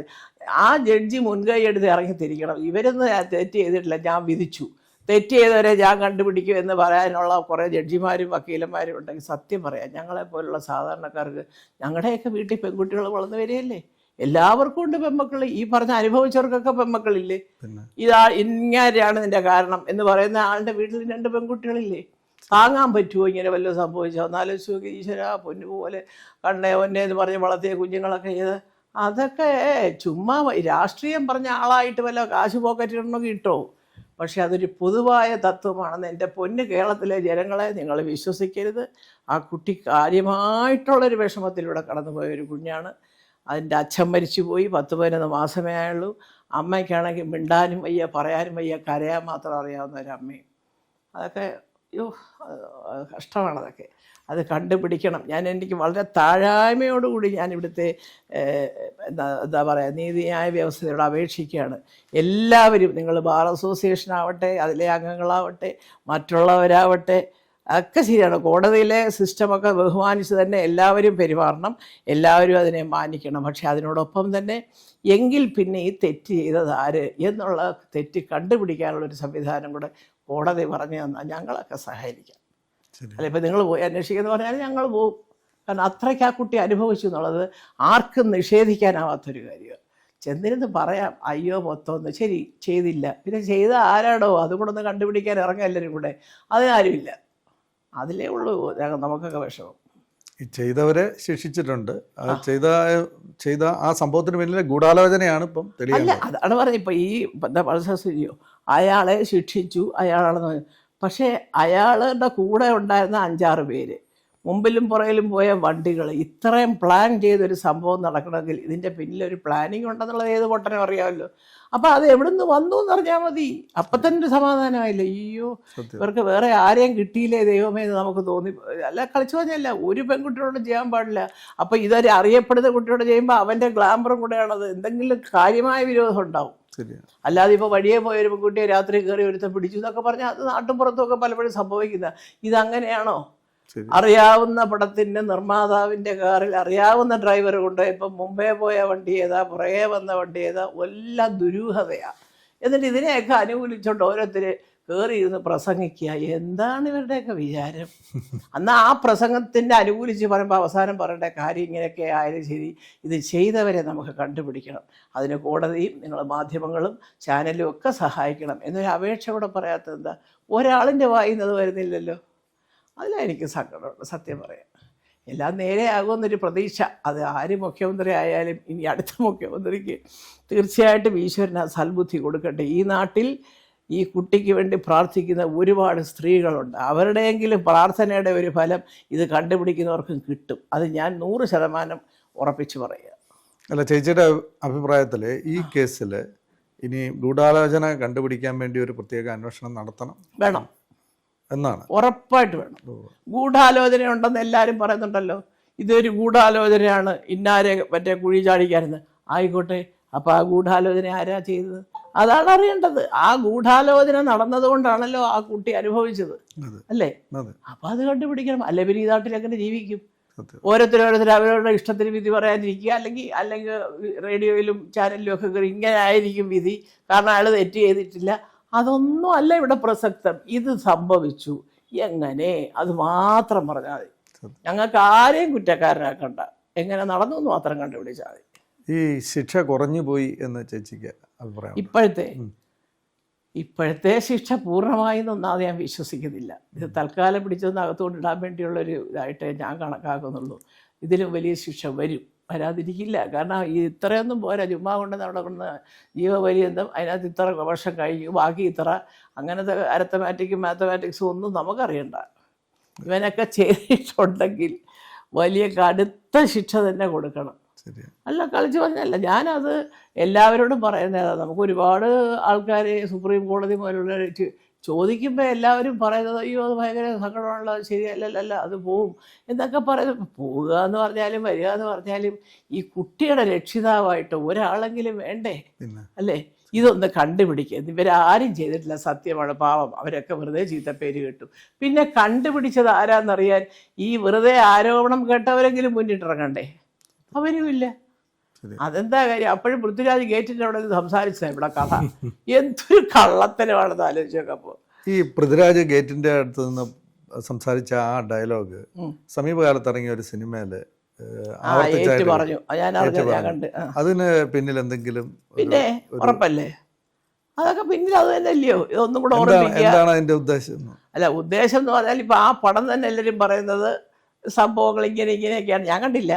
ആ ജഡ്ജി മുൻകൈ എടുത്ത് ഇറങ്ങിത്തിരിക്കണം. ഇവരൊന്നും തെറ്റ് ചെയ്തിട്ടില്ല, ഞാൻ വിധിച്ചു, തെറ്റ് ചെയ്തവരെ ഞാൻ കണ്ടുപിടിക്കും എന്ന് പറയാനുള്ള കുറേ ജഡ്ജിമാരും വക്കീലന്മാരും ഉണ്ടെങ്കിൽ സത്യം പറയാം, ഞങ്ങളെപ്പോലുള്ള സാധാരണക്കാർക്ക് ഞങ്ങളുടെയൊക്കെ വീട്ടിൽ പെൺകുട്ടികൾ വളർന്നു വരികയല്ലേ. എല്ലാവർക്കും ഉണ്ട് പെൺമക്കൾ. ഈ പറഞ്ഞ അനുഭവിച്ചവർക്കൊക്കെ പെൺമക്കളില്ലേ. ഇങ്ങനെയാണ് നിൻ്റെ കാരണം എന്ന് പറയുന്ന ആളുടെ വീട്ടിൽ 2 പെൺകുട്ടികളില്ലേ. താങ്ങാൻ പറ്റുമോ ഇങ്ങനെ വല്ലതും സംഭവിച്ചോ? എന്നാലോചിച്ച് നോക്കി. ഈശ്വരാ, പൊന്നു പോലെ കണ്ണേ ഒന്നേ എന്ന് പറഞ്ഞ് വളർത്തിയ കുഞ്ഞുങ്ങളൊക്കെ ചെയ്ത് അതൊക്കെ ചുമ്മാ രാഷ്ട്രീയം പറഞ്ഞ ആളായിട്ട് വല്ല കാശ് പോക്കറ്റിടണമെങ്കിൽ ഇട്ടോ. പക്ഷെ അതൊരു പൊതുവായ തത്വമാണെന്ന് എൻ്റെ പൊന്ന് കേരളത്തിലെ ജനങ്ങളെ നിങ്ങൾ വിശ്വസിക്കരുത്. ആ കുട്ടി കാര്യമായിട്ടുള്ളൊരു വിഷമത്തിലൂടെ കടന്നുപോയ ഒരു കുഞ്ഞാണ്. അതിൻ്റെ അച്ഛൻ മരിച്ചുപോയി, 10-11 മാസമേ ആയുള്ളൂ. അമ്മയ്ക്കാണെങ്കിൽ മിണ്ടാനും വയ്യ, പറയാനും വയ്യ, കരയാൻ മാത്രം അറിയാവുന്ന ഒരമ്മയും. അതൊക്കെ അയ്യോ, കഷ്ടമാണ് അതൊക്കെ. അത് കണ്ടുപിടിക്കണം. എനിക്ക് വളരെ താഴ്മയോടുകൂടി ഞാൻ ഇവിടുത്തെ എന്താ പറയുക, നീതിന്യായ വ്യവസ്ഥയോട് അപേക്ഷിക്കുകയാണ്. എല്ലാവരും, നിങ്ങൾ ബാർ അസോസിയേഷൻ ആവട്ടെ, അതിലെ അംഗങ്ങളാവട്ടെ, മറ്റുള്ളവരാവട്ടെ, ഒക്കെ ശരിയാണ്. കോടതിയിലെ സിസ്റ്റമൊക്കെ ബഹുമാനിച്ച് തന്നെ എല്ലാവരും പെരുമാറണം, എല്ലാവരും അതിനെ മാനിക്കണം. പക്ഷെ അതിനോടൊപ്പം തന്നെ എങ്കിൽ പിന്നെ ഈ തെറ്റ് ചെയ്തത് ആര് എന്നുള്ള തെറ്റ് കണ്ടുപിടിക്കാനുള്ളൊരു സംവിധാനം കൂടെ കോടതി പറഞ്ഞു തന്നാൽ ഞങ്ങളൊക്കെ സഹായിക്കാം. അല്ല, ഇപ്പം നിങ്ങൾ പോയി അന്വേഷിക്കുമെന്ന് പറഞ്ഞാൽ ഞങ്ങൾ പോകും. കാരണം അത്രയ്ക്ക് ആ കുട്ടി അനുഭവിച്ചു എന്നുള്ളത് ആർക്കും നിഷേധിക്കാനാവാത്തൊരു കാര്യമാണ്. ചെന്നിരുന്ന് പറയാം, അയ്യോ മൊത്തമൊന്ന് ശരി ചെയ്തില്ല, പിന്നെ ചെയ്ത ആരാടോ അതും കൂടെ ഒന്ന് കണ്ടുപിടിക്കാൻ ഇറങ്ങുക എല്ലാവരും കൂടെ, അതിനാരുമില്ല. അതിലേ ഉള്ളൂ നമുക്കൊക്കെ വിഷമം. ഈ ചെയ്തവരെ ശിക്ഷിച്ചിട്ടുണ്ട്. ചെയ്ത ആ സംഭവത്തിന് പിന്നിലെ ഗൂഢാലോചനയാണ് ഇപ്പം അല്ല, അതാണ് പറഞ്ഞത്. ഇപ്പം ഈ പൾസറിയോ അയാളെ ശിക്ഷിച്ചു, അയാളാണെന്ന്. പക്ഷേ അയാളുടെ കൂടെ ഉണ്ടായിരുന്ന 5-6 പേര്, മുമ്പിലും പുറകിലും പോയ വണ്ടികൾ, ഇത്രയും പ്ലാൻ ചെയ്തൊരു സംഭവം നടക്കണമെങ്കിൽ ഇതിൻ്റെ പിന്നിലൊരു പ്ലാനിങ് ഉണ്ടെന്നുള്ളത് ഏത് പൊട്ടനും അറിയാമല്ലോ. അപ്പോൾ അത് എവിടെ നിന്ന് വന്നു എന്ന് അറിഞ്ഞാൽ മതി, അപ്പം തന്നെ ഒരു സമാധാനമായില്ലേ. അയ്യോ, ഇവർക്ക് വേറെ ആരെയും കിട്ടിയില്ലേ ദൈവമേ എന്ന് നമുക്ക് തോന്നി. അല്ല, കളിച്ചു പറഞ്ഞല്ല, ഒരു പെൺകുട്ടിയോട് ചെയ്യാൻ പാടില്ല. അപ്പോൾ ഇതൊരു അറിയപ്പെടുന്ന കുട്ടിയോട് ചെയ്യുമ്പോൾ അവൻ്റെ ഗ്ലാമറും കൂടെയാണത്. എന്തെങ്കിലും കാര്യമായ വിരോധം ഉണ്ടാവും. അല്ലാതെ ഇപ്പോൾ വഴിയെ പോയ ഒരു പെൺകുട്ടിയെ രാത്രി കയറി ഒരുത്തം പിടിച്ചു എന്നൊക്കെ പറഞ്ഞാൽ അത് നാട്ടുമ്പുറത്തുമൊക്കെ പലപ്പോഴും സംഭവിക്കുന്ന. ഇതങ്ങനെയാണോ? അറിയാവുന്ന പടത്തിൻ്റെ നിർമ്മാതാവിൻ്റെ കാറിൽ അറിയാവുന്ന ഡ്രൈവർ കൊണ്ടുപോയപ്പോൾ മുമ്പേ പോയ വണ്ടി ഏതാ, പുറകെ വന്ന വണ്ടി ഏതാ, എല്ലാം ദുരൂഹതയാണ്. എന്നിട്ട് ഇതിനെയൊക്കെ അനുകൂലിച്ചുകൊണ്ട് ഓരോരുത്തർ കയറി ഇരുന്ന് പ്രസംഗിക്കുക. എന്താണ് ഇവരുടെയൊക്കെ വിചാരം? എന്നാൽ ആ പ്രസംഗത്തിൻ്റെ അനുകൂലിച്ച് പറയുമ്പോൾ അവസാനം പറയേണ്ട കാര്യം ഇങ്ങനെയൊക്കെ ആയാലും ശരി, ഇത് ചെയ്തവരെ നമുക്ക് കണ്ടുപിടിക്കണം. അതിന് കോടതിയും നിങ്ങൾ മാധ്യമങ്ങളും ചാനലും ഒക്കെ സഹായിക്കണം എന്നൊരു അപേക്ഷ കൂടെ പറയാത്തത് എന്താ? ഒരാളിൻ്റെ വായിന്നത് വരുന്നില്ലല്ലോ. അതിലെനിക്ക് സങ്കടമുണ്ട്, സത്യം പറയാം. എല്ലാം നേരെയാകുമെന്നൊരു പ്രതീക്ഷ. അത് ആര് മുഖ്യമന്ത്രി ആയാലും ഇനി അടുത്ത മുഖ്യമന്ത്രിക്ക് തീർച്ചയായിട്ടും ഈശ്വരൻ ആ സൽബുദ്ധി കൊടുക്കട്ടെ. ഈ നാട്ടിൽ ഈ കുട്ടിക്ക് വേണ്ടി പ്രാർത്ഥിക്കുന്ന ഒരുപാട് സ്ത്രീകളുണ്ട്. അവരുടെയെങ്കിലും പ്രാർത്ഥനയുടെ ഒരു ഫലം ഇത് കണ്ടുപിടിക്കുന്നവർക്കും കിട്ടും. അത് ഞാൻ 100% ഉറപ്പിച്ച് പറയുക. അല്ല, ചേച്ചിയുടെ അഭിപ്രായത്തിൽ ഈ കേസിൽ ഇനി ഗൂഢാലോചന കണ്ടുപിടിക്കാൻ വേണ്ടി ഒരു പ്രത്യേക അന്വേഷണം നടത്തണം, വേണം എന്നാണ്? ഉറപ്പായിട്ട് വേണം. ഗൂഢാലോചന ഉണ്ടെന്ന് എല്ലാവരും പറയുന്നുണ്ടല്ലോ. ഇതൊരു ഗൂഢാലോചനയാണ്, ഇന്നാരെ മറ്റേ കുഴി ചാടിക്കാരുന്ന് ആയിക്കോട്ടെ. അപ്പോൾ ആ ഗൂഢാലോചന ആരാ ചെയ്തത്? അതാണ് അറിയേണ്ടത്. ആ ഗൂഢാലോചന നടന്നത് കൊണ്ടാണല്ലോ ആ കുട്ടി അനുഭവിച്ചത്, അല്ലേ? അപ്പം അത് കണ്ടുപിടിക്കണം. അല്ലെ പിന്നെ ഈ നാട്ടിൽ എങ്ങനെ ജീവിക്കും? ഓരോരുത്തർ അവരുടെ ഇഷ്ടത്തിന് വിധി പറയാനിരിക്കുക, അല്ലെങ്കിൽ റേഡിയോയിലും ചാനലിലും ഒക്കെ കയറി ഇങ്ങനെ ആയിരിക്കും വിധി, കാരണം അയാൾ തെറ്റ് ചെയ്തിട്ടില്ല. അതൊന്നും അല്ല ഇവിടെ പ്രസക്തം. ഇത് സംഭവിച്ചു എങ്ങനെ, അത് മാത്രം പറഞ്ഞാൽ മതി. ഞങ്ങൾക്ക് ആരെയും കുറ്റക്കാരനാക്കണ്ട, എങ്ങനെ നടന്നു എന്ന് മാത്രം കണ്ടുപിടിച്ചാൽ മതി. ഈ ശിക്ഷ കുറഞ്ഞു പോയി എന്ന് ചേച്ചിക്ക് അഭിപ്രായം? ഇപ്പോഴത്തെ ശിക്ഷ പൂർണ്ണമായും ഒന്നാമത് ഞാൻ വിശ്വസിക്കുന്നില്ല. ഇത് തൽക്കാലം പിടിച്ചൊന്ന് അകത്തുകൊണ്ടിടാൻ വേണ്ടിയുള്ളൊരു ഇതായിട്ടേ ഞാൻ കണക്കാക്കുന്നുള്ളൂ. ഇതിലും വലിയ ശിക്ഷ വരാതിരിക്കില്ല. കാരണം ഇത്രയൊന്നും പോരാ. ചുമ്മാ കൊണ്ട് നടക്കുന്ന ജീവപര്യന്തം അതിനകത്ത് ഇത്ര വർഷം കഴിഞ്ഞു, ബാക്കി ഇത്ര, അങ്ങനത്തെ അരിത്തമാറ്റിക്സും മാത്തമാറ്റിക്സും ഒന്നും നമുക്കറിയണ്ട. ഇവനൊക്കെ ചെയ്തിട്ടുണ്ടെങ്കിൽ വലിയ കടുത്ത ശിക്ഷ തന്നെ കൊടുക്കണം. അല്ല, കളിച്ചു പറഞ്ഞല്ല. ഞാനത് എല്ലാവരോടും പറയുന്നതാണ്. നമുക്ക് ഒരുപാട് ആൾക്കാർ സുപ്രീം കോടതി പോലുള്ള ചോദിക്കുമ്പോൾ എല്ലാവരും പറയുന്നത് അയ്യോ അത് ഭയങ്കര സങ്കടമുള്ള ശരിയല്ലല്ല അത് പോവും എന്നൊക്കെ പറയുന്നത്. പോവുക എന്ന് പറഞ്ഞാലും വരിക എന്ന് പറഞ്ഞാലും ഈ കുട്ടിയുടെ രക്ഷിതാവായിട്ട് ഒരാളെങ്കിലും വേണ്ടേ? അല്ലേ? ഇതൊന്ന് കണ്ടുപിടിക്കുക. ഇവരാരും ചെയ്തിട്ടില്ല, സത്യമാണ്, പാവം അവരൊക്കെ വെറുതെ ചീത്തപ്പേര് കേട്ടു. പിന്നെ കണ്ടുപിടിച്ചത് ആരാന്നറിയാൻ ഈ വെറുതെ ആരോപണം കേട്ടവരെങ്കിലും മുന്നിട്ടിറങ്ങണ്ടേ? അവരുമില്ല. അതെന്താ കാര്യം? അപ്പോഴും പൃഥ്വിരാജ് ഗേറ്റിൻ്റെ അവിടെ സംസാരിച്ചതാണ് ഇവിടെ കഥ. എന്തൊരു കള്ളത്തരമാണെന്ന് ആലോചിച്ചപ്പോൾ. ഈ പൃഥ്വിരാജ് ഗേറ്റിന്റെ അടുത്ത് നിന്ന് സംസാരിച്ച ആ ഡയലോഗ് സമീപകാലത്ത് ഇറങ്ങിയ ഒരു സിനിമയില് പറഞ്ഞു, ഞാൻ കണ്ട്. അതിന് പിന്നിൽ എന്തെങ്കിലും പിന്നെ ഉറപ്പല്ലേ? അതൊക്കെ പിന്നിൽ അത് തന്നെ അല്ലയോ? ഇതൊന്നും കൂടെ ഓർമ്മിപ്പിക്കുക. എന്താണ് അതിന്റെ ഉദ്ദേശം? അല്ല, ഉദ്ദേശം എന്ന് പറഞ്ഞാൽ ഇപ്പൊ ആ പടം തന്നെ എല്ലാവരും പറയുന്നത് സംഭവങ്ങൾ ഇങ്ങനെയൊക്കെയാണ്. ഞാൻ കണ്ടില്ല.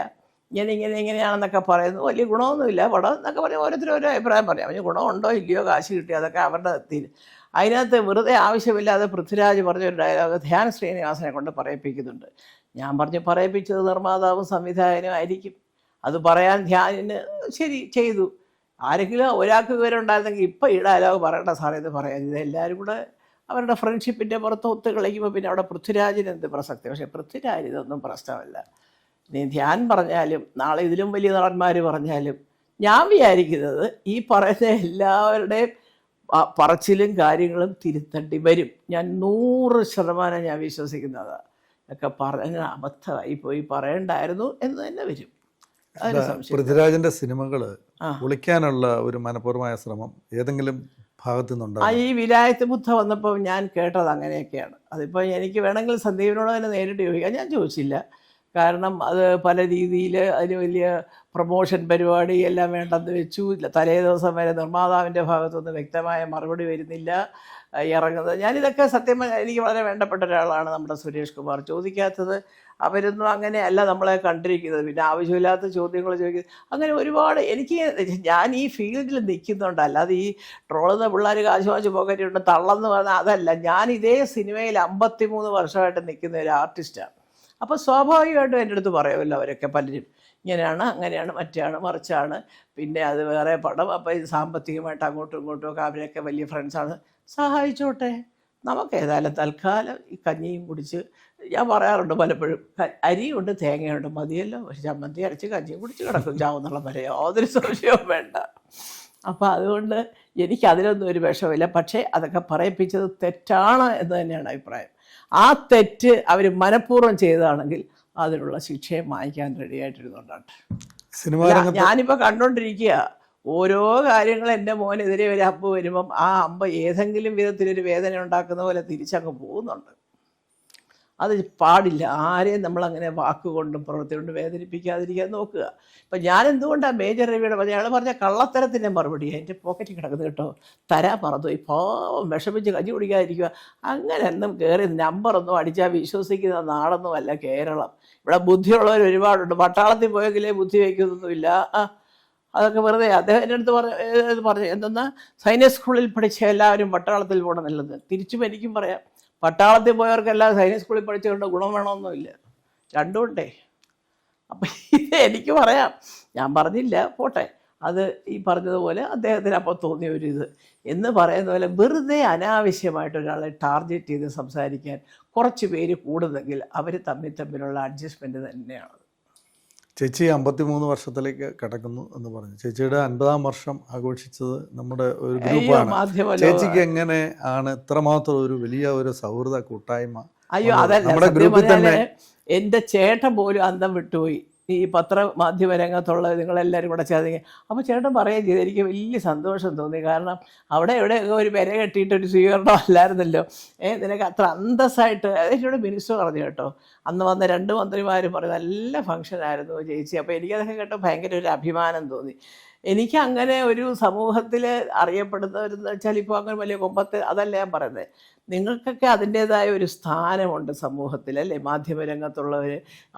ഇങ്ങനെയാണെന്നൊക്കെ പറയുന്നു. വലിയ ഗുണമൊന്നുമില്ല പടം എന്നൊക്കെ പറഞ്ഞാൽ ഓരോരുത്തരും ഓരോ അഭിപ്രായം പറയാം. അതിന് ഗുണമുണ്ടോ ഇല്ലയോ, കാശ് കിട്ടിയോ, അതൊക്കെ അവരുടെ എത്തി. അതിനകത്ത് വെറുതെ ആവശ്യമില്ലാതെ പൃഥ്വിരാജ് പറഞ്ഞൊരു ഡയലോഗ് ധ്യാൻ ശ്രീനിവാസനെ കൊണ്ട് പറയിപ്പിക്കുന്നുണ്ട്. ഞാൻ പറഞ്ഞു പറയിപ്പിച്ചത് നിർമ്മാതാവും സംവിധായകനും ആയിരിക്കും. അത് പറയാൻ ധ്യാനിന് ശരി ചെയ്തു. ആരെങ്കിലും ഒരാൾക്ക് വിവരമുണ്ടായിരുന്നെങ്കിൽ ഇപ്പം ഈ ഡയലോഗ് പറയണ്ട സാറേ, ഇത് പറയാൻ. ഇതെല്ലാവരും കൂടെ അവരുടെ ഫ്രണ്ട്ഷിപ്പിൻ്റെ പുറത്ത് ഒത്ത് കളിക്കുമ്പോൾ പിന്നെ അവിടെ പൃഥ്വിരാജിന് എന്ത് പ്രസക്തി? പക്ഷേ പൃഥ്വിരാജ് ഇതൊന്നും പ്രശ്നമല്ല. നീ ധ്യാൻ പറഞ്ഞാലും നാളെ ഇതിലും വലിയ നടന്മാർ പറഞ്ഞാലും ഞാൻ വിചാരിക്കുന്നത് ഈ പറയുന്ന എല്ലാവരുടെയും പറച്ചിലും കാര്യങ്ങളും തിരുത്തേണ്ടി വരും. ഞാൻ 100% ഞാൻ വിശ്വസിക്കുന്നതാണ്. ഒക്കെ പറഞ്ഞ അബദ്ധമായി പോയി, പറയണ്ടായിരുന്നു എന്ന് തന്നെ വരും. പൃഥ്വിരാജിന്റെ സിനിമകൾ പൊളിക്കാനുള്ള ഒരു മനഃപൂർവമായ ശ്രമം ഏതെങ്കിലും ഭാഗത്തു നിന്നുണ്ടോ? ഈ വിലായത്ത് ബുദ്ധ വന്നപ്പോൾ ഞാൻ കേട്ടത് അങ്ങനെയൊക്കെയാണ്. അതിപ്പോൾ എനിക്ക് വേണമെങ്കിൽ സന്ദീപിനോട് തന്നെ നേരിട്ട് ചോദിക്കാം. ഞാൻ ചോദിച്ചില്ല. കാരണം അത് പല രീതിയിൽ അതിന് വലിയ പ്രൊമോഷൻ പരിപാടി എല്ലാം വേണ്ടെന്ന് വെച്ചു. തലേ ദിവസം വരെ നിർമ്മാതാവിൻ്റെ ഭാഗത്തുനിന്ന് വ്യക്തമായ മറുപടി വരുന്നില്ല ഇറങ്ങുന്നത്. ഞാനിതൊക്കെ സത്യം എനിക്ക് വളരെ വേണ്ടപ്പെട്ട ഒരാളാണ് നമ്മുടെ സുരേഷ് കുമാർ. ചോദിക്കാത്തത് അവരൊന്നും അങ്ങനെയല്ല നമ്മളെ കണ്ടിരിക്കുന്നത്. പിന്നെ ആവശ്യമില്ലാത്ത ചോദ്യങ്ങൾ ചോദിക്കുന്നത് അങ്ങനെ ഒരുപാട്. ഞാൻ ഈ ഫീൽഡിൽ നിൽക്കുന്നുണ്ട്, അല്ലാതെ ഈ ട്രോളുന്ന പിള്ളേർ കാശ് വാങ്ങിച്ച് പോക്കറ്റുണ്ട് തള്ളെന്ന് പറഞ്ഞാൽ അതല്ല. ഞാൻ ഇതേ സിനിമയിൽ 53 വർഷമായിട്ട് നിൽക്കുന്ന ഒരു ആർട്ടിസ്റ്റാണ്. അപ്പോൾ സ്വാഭാവികമായിട്ടും എൻ്റെ അടുത്ത് പറയുമല്ലോ അവരൊക്കെ പലരും, ഇങ്ങനെയാണ് അങ്ങനെയാണ് മറ്റാണ് മറിച്ചാണ്, പിന്നെ അത് വേറെ പടം, അപ്പോൾ ഇത് സാമ്പത്തികമായിട്ട് അങ്ങോട്ടും ഇങ്ങോട്ടും ഒക്കെ അവരൊക്കെ വലിയ ഫ്രണ്ട്സാണ്. സഹായിച്ചോട്ടെ, നമുക്ക് ഏതായാലും തൽക്കാലം ഈ കഞ്ഞിയും കുടിച്ച്, ഞാൻ പറയാറുണ്ട് പലപ്പോഴും, അരിയുണ്ട് തേങ്ങയുണ്ട് മതിയല്ലോ, പക്ഷെ ചമ്മന്തി അരച്ച് കഞ്ഞിയും കുടിച്ച് കിടക്കും ചാവുന്നുള്ള വരെ, യാതൊരു സംശയവും വേണ്ട. അപ്പോൾ അതുകൊണ്ട് എനിക്കതിലൊന്നും ഒരു വിഷമില്ല. പക്ഷേ അതൊക്കെ പറയിപ്പിച്ചത് തെറ്റാണ് എന്ന് തന്നെയാണ് അഭിപ്രായം. ആ തെറ്റ് അവർ മനഃപൂർവ്വം ചെയ്തതാണെങ്കിൽ അതിനുള്ള ശിക്ഷയെ വാങ്ങിക്കാൻ റെഡിയായിട്ടിരുന്നുണ്ടാണ്. ഞാനിപ്പോൾ കണ്ടുകൊണ്ടിരിക്കുക, ഓരോ കാര്യങ്ങൾ എൻ്റെ മോനെതിരെ ഒരു അമ്പ് വരുമ്പം ആ അമ്പ് ഏതെങ്കിലും വിധത്തിലൊരു വേദന ഉണ്ടാക്കുന്ന പോലെ തിരിച്ചങ്ങ് പോകുന്നുണ്ട്. അത് പാടില്ല. ആരെയും നമ്മളങ്ങനെ വാക്കുകൊണ്ടും പ്രവൃത്തി കൊണ്ടും വേദനിപ്പിക്കാതിരിക്കാൻ നോക്കുക. ഇപ്പം ഞാൻ എന്തുകൊണ്ടാണ് മേജർ രവിയുടെ അയാൾ പറഞ്ഞ കള്ളത്തരത്തിൻ്റെ മറുപടി എൻ്റെ പോക്കറ്റിൽ കിടക്കുന്നത് കേട്ടോ, തരാൻ മറന്നു, ഇപ്പോൾ വിഷമിച്ച് കഞ്ഞി കുടിക്കാതിരിക്കുക. അങ്ങനെ ഒന്നും കയറി നമ്പറൊന്നും അടിച്ചാൽ വിശ്വസിക്കുന്ന നാടൊന്നുമല്ല കേരളം. ഇവിടെ ബുദ്ധിയുള്ളവർ ഒരുപാടുണ്ട്. പട്ടാളത്തിൽ പോയെങ്കിലേ ബുദ്ധി വയ്ക്കുന്നൊന്നുമില്ല. അതൊക്കെ വെറുതെ. അദ്ദേഹം എൻ്റെ അടുത്ത് പറഞ്ഞു എന്തെന്നാ സൈനിക സ്കൂളിൽ പഠിച്ച എല്ലാവരും പട്ടാളത്തിൽ പോകണമെന്നുള്ളത്. തിരിച്ചും എനിക്കും പറയാം, പട്ടാളത്തിൽ പോയവർക്കെല്ലാം സൈനിക സ്കൂളിൽ പഠിച്ചുകൊണ്ട് ഗുണം വേണമെന്നുമില്ല, രണ്ടുമുണ്ടേ. അപ്പം ഇത് എനിക്ക് പറയാം, ഞാൻ പറഞ്ഞില്ല പോട്ടെ. അത് ഈ പറഞ്ഞതുപോലെ അദ്ദേഹത്തിന് അപ്പോൾ തോന്നിയ ഒരു ഇത് എന്ന് പറയുന്ന പോലെ വെറുതെ അനാവശ്യമായിട്ട് ഒരാളെ ടാർഗറ്റ് ചെയ്ത് സംസാരിക്കാൻ കുറച്ച് പേര് കൂടുന്നെങ്കിൽ അവർ തമ്മിലുള്ള അഡ്ജസ്റ്റ്മെൻറ്റ് തന്നെയാണ്. ചേച്ചി 53 വർഷത്തിലേക്ക് കടക്കുന്നു എന്ന് പറഞ്ഞു. ചേച്ചിയുടെ 50-ാം വർഷം ആഘോഷിച്ചത് നമ്മുടെ ഒരു ഗ്രൂപ്പാണ്. ചേച്ചിക്ക് എങ്ങനെ ആണ് ഇത്രമാത്രം ഒരു വലിയ ഒരു സൗഹൃദ കൂട്ടായ്മ? അയ്യോ അതല്ല, നമ്മുടെ ഗ്രൂപ്പിൽ തന്നെ എൻ്റെ ചേട്ടൻ പോലും അന്തം വിട്ടുപോയി. ഈ പത്രമാധ്യമ രംഗത്തുള്ള നിങ്ങളെല്ലാവരും കൂടെ ചേർന്ന്. അപ്പോൾ ചേട്ടൻ പറയുകയും ചെയ്തു, എനിക്ക് വലിയ സന്തോഷം തോന്നി. കാരണം അവിടെ എവിടെയൊക്കെ ഒരു പെര കെട്ടിയിട്ടൊരു സ്വീകരണം അല്ലായിരുന്നല്ലോ. നിനക്ക് അത്ര അന്തസ്സായിട്ട് എന്നോട് മിനിസ്റ്റർ പറഞ്ഞു കേട്ടോ. അന്ന് വന്ന 2 മന്ത്രിമാരും പറഞ്ഞു നല്ല ഫംഗ്ഷനായിരുന്നു ചേച്ചി. അപ്പോൾ എനിക്കതൊക്കെ കേട്ടോ ഭയങ്കര ഒരു അഭിമാനം തോന്നി. എനിക്ക് അങ്ങനെ ഒരു സമൂഹത്തിൽ അറിയപ്പെടുന്നവരെന്ന് വെച്ചാൽ ഇപ്പോൾ അങ്ങനെ വലിയ കൊമ്പത്ത് അതല്ല ഞാൻ പറയുന്നത്. നിങ്ങൾക്കൊക്കെ അതിൻ്റേതായ ഒരു സ്ഥാനമുണ്ട് സമൂഹത്തിൽ, അല്ലേ? മാധ്യമരംഗത്തുള്ളവർ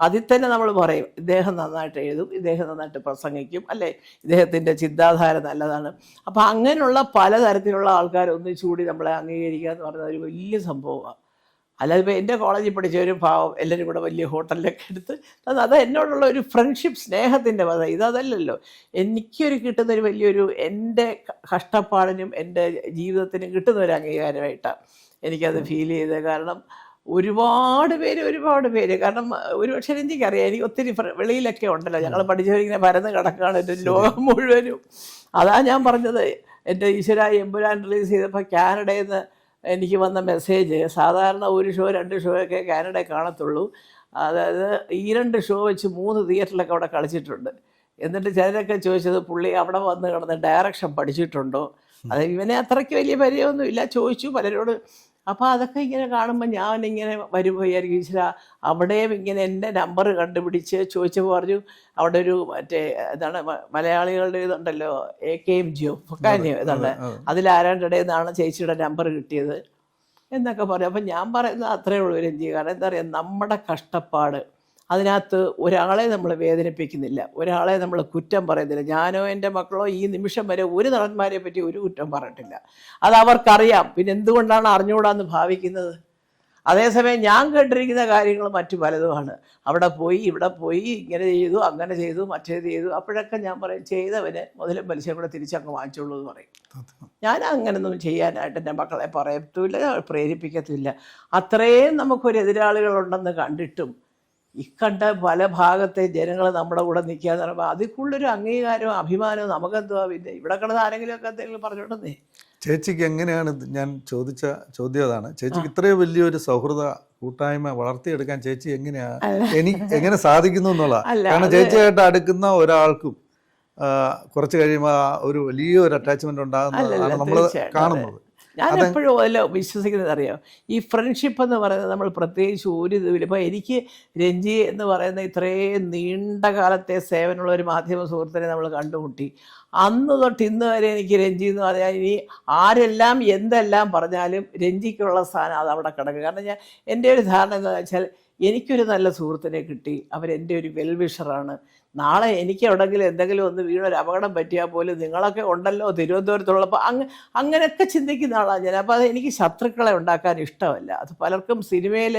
അതിൽ തന്നെ നമ്മൾ പറയും ഇദ്ദേഹം നന്നായിട്ട് എഴുതും, ഇദ്ദേഹം നന്നായിട്ട് പ്രസംഗിക്കും, അല്ലേ? ഇദ്ദേഹത്തിൻ്റെ ചിന്താധാര നല്ലതാണ്. അപ്പോൾ അങ്ങനെയുള്ള പലതരത്തിലുള്ള ആൾക്കാർ ഒന്നിച്ചുകൂടി നമ്മളെ അംഗീകരിക്കുക എന്ന് പറയുന്നത് ഒരു വലിയ സംഭവമാണ്. അല്ലാതെ ഇപ്പോൾ എൻ്റെ കോളേജിൽ പഠിച്ച ഒരു പാവം എല്ലാവരും കൂടെ വലിയ ഹോട്ടലിലൊക്കെ എടുത്ത് അത് എന്നോടുള്ള ഒരു ഫ്രണ്ട്ഷിപ്പ് സ്നേഹത്തിൻ്റെ പദം ഇതല്ലല്ലോ. എനിക്കൊരു കിട്ടുന്നൊരു വലിയൊരു എൻ്റെ കഷ്ടപ്പാടിനും എൻ്റെ ജീവിതത്തിനും കിട്ടുന്ന ഒരു അംഗീകാരമായിട്ടാണ്. എനിക്കത് ഫീൽ ചെയ്തത്. കാരണം ഒരുപാട് പേര് കാരണം ഒരുപക്ഷെ എനിക്കറിയാം, എനിക്ക് ഒത്തിരി വെളിയിലൊക്കെ ഉണ്ടല്ലോ, ഞങ്ങൾ പഠിച്ചവരിങ്ങനെ പരന്ന് കിടക്കുകയാണ് എൻ്റെ ലോകം മുഴുവനും. അതാ ഞാൻ പറഞ്ഞത്, എൻ്റെ ഈശ്വര എമ്പുരാൻ റിലീസ് ചെയ്തപ്പോൾ കാനഡയിൽ നിന്ന് എനിക്ക് വന്ന മെസ്സേജ്, സാധാരണ ഒരു ഷോ 2 ഷോ ഒക്കെ കാനഡയിൽ കാണത്തുള്ളൂ, അതായത് ഈ 2 ഷോ വെച്ച് 3 തിയേറ്ററിലൊക്കെ അവിടെ കളിച്ചിട്ടുണ്ട്. എന്നിട്ട് ചിലരൊക്കെ ചോദിച്ചത് പുള്ളി അവിടെ വന്ന് കിടന്ന് ഡയറക്ഷൻ പഠിച്ചിട്ടുണ്ടോ, അത് ഇവനെ അത്രയ്ക്ക് വലിയ പരിചയമൊന്നുമില്ല, ചോദിച്ചു പലരോട്. അപ്പോൾ അതൊക്കെ ഇങ്ങനെ കാണുമ്പോൾ ഞാനിങ്ങനെ വരുമ്പോൾ വിചാരിക്കും, ഈശ്വര അവിടെയും ഇങ്ങനെ എൻ്റെ നമ്പർ കണ്ടുപിടിച്ച് ചോദിച്ചപ്പോൾ പറഞ്ഞു അവിടെ ഒരു മറ്റേ എന്താണ് മലയാളികളുടെ ഇതുണ്ടല്ലോ AKMGO പൊക്കാനിയോ ഇതുണ്ട്, അതിലാരാണ്ട് ഇടയിൽ നിന്നാണ് ചേച്ചിയുടെ നമ്പർ കിട്ടിയത് എന്നൊക്കെ പറയും. അപ്പം ഞാൻ പറയുന്നത് അത്രയേ ഉള്ളൂ രഞ്ജി. കാരണം എന്താ പറയുക, നമ്മുടെ കഷ്ടപ്പാട് അതിനകത്ത് ഒരാളെ നമ്മൾ വേദനിപ്പിക്കുന്നില്ല, ഒരാളെ നമ്മൾ കുറ്റം പറയുന്നില്ല. ഞാനോ എൻ്റെ മക്കളോ ഈ നിമിഷം വരെ ഒരു നടന്മാരെ പറ്റി ഒരു കുറ്റം പറഞ്ഞിട്ടില്ല. അത് അവർക്കറിയാം. പിന്നെ എന്തുകൊണ്ടാണ് അറിഞ്ഞുകൂടാന്ന് ഭാവിക്കുന്നത്? അതേസമയം ഞാൻ കേട്ടിരിക്കുന്ന കാര്യങ്ങൾ മറ്റു പലതുമാണ്. അവിടെ പോയി ഇവിടെ പോയി ഇങ്ങനെ ചെയ്തു അങ്ങനെ ചെയ്തു മറ്റേത് ചെയ്തു. അപ്പോഴൊക്കെ ഞാൻ പറയും, ചെയ്തവന് മുതലും പലിശയും കൂടെ തിരിച്ചങ്ങ് വാങ്ങിച്ചോളൂ എന്ന് പറയും. ഞാൻ അങ്ങനെയൊന്നും ചെയ്യാനായിട്ട് എൻ്റെ മക്കളെ പറയത്തുമില്ല, പ്രേരിപ്പിക്കത്തുമില്ല. അത്രയും നമുക്കൊരു എതിരാളികളുണ്ടെന്ന് കണ്ടിട്ടും ഇക്കണ്ട പല ഭാഗത്തെ ജനങ്ങൾ നമ്മുടെ കൂടെ നിൽക്കുക എന്ന് പറയുമ്പോൾ അതിൽ കൂടുതലൊരു അംഗീകാരവും അഭിമാനവും നമുക്കെന്തുവാ? പിന്നെ ഇവിടെ കിടന്ന് ആരെങ്കിലുമൊക്കെ എന്തെങ്കിലും പറഞ്ഞോട്ടെ. ചേച്ചിക്ക് എങ്ങനെയാണ്, ഞാൻ ചോദിച്ച ചോദ്യം അതാണ്, ചേച്ചിക്ക് ഇത്രയും വലിയൊരു സൗഹൃദ കൂട്ടായ്മ വളർത്തിയെടുക്കാൻ ചേച്ചി എങ്ങനെ സാധിക്കുന്നു എന്നുള്ള. കാരണം ചേച്ചിയായിട്ട് അടുക്കുന്ന ഒരാൾക്കും കുറച്ച് കഴിയുമ്പോൾ ഒരു വലിയൊരു അറ്റാച്ച്മെന്റ് ഉണ്ടാകുന്നതാണ് നമ്മൾ കാണുന്നത്. ഞാൻ എപ്പോഴും അതിൽ വിശ്വസിക്കുന്നത് അറിയാം, ഈ ഫ്രണ്ട്ഷിപ്പ് എന്ന് പറയുന്നത് നമ്മൾ പ്രത്യേകിച്ച് ഒരു ഇതിൽ ഇപ്പോൾ എനിക്ക് രഞ്ജി എന്ന് പറയുന്ന ഇത്രയും നീണ്ട കാലത്തെ സേവനമുള്ള ഒരു മാധ്യമ സുഹൃത്തിനെ നമ്മൾ കണ്ടുമുട്ടി. അന്ന് തൊട്ട് ഇന്ന് വരെ എനിക്ക് രഞ്ജി എന്ന് പറഞ്ഞാൽ ഇനി ആരെല്ലാം എന്തെല്ലാം പറഞ്ഞാലും രഞ്ജിക്കുള്ള സ്ഥാനം അത് അവിടെ കിടക്കുക. കാരണം എൻ്റെ ഒരു ധാരണ എന്താണെന്ന് വെച്ചാൽ, എനിക്കൊരു നല്ല സുഹൃത്തിനെ കിട്ടി, അവരെൻ്റെ ഒരു വെൽവിഷറാണ്. നാളെ എനിക്ക് എവിടെയെങ്കിലും എന്തെങ്കിലും ഒന്ന് വീണൊരു അപകടം പറ്റിയാൽ പോലും നിങ്ങളൊക്കെ ഉണ്ടല്ലോ തിരുവനന്തപുരത്തുള്ളപ്പോൾ അങ്ങനെയൊക്കെ ചിന്തിക്കുന്ന ആളാണ് ഞാൻ. അപ്പോൾ അത് എനിക്ക് ശത്രുക്കളെ ഉണ്ടാക്കാൻ ഇഷ്ടമല്ല. അത് പലർക്കും സിനിമയിൽ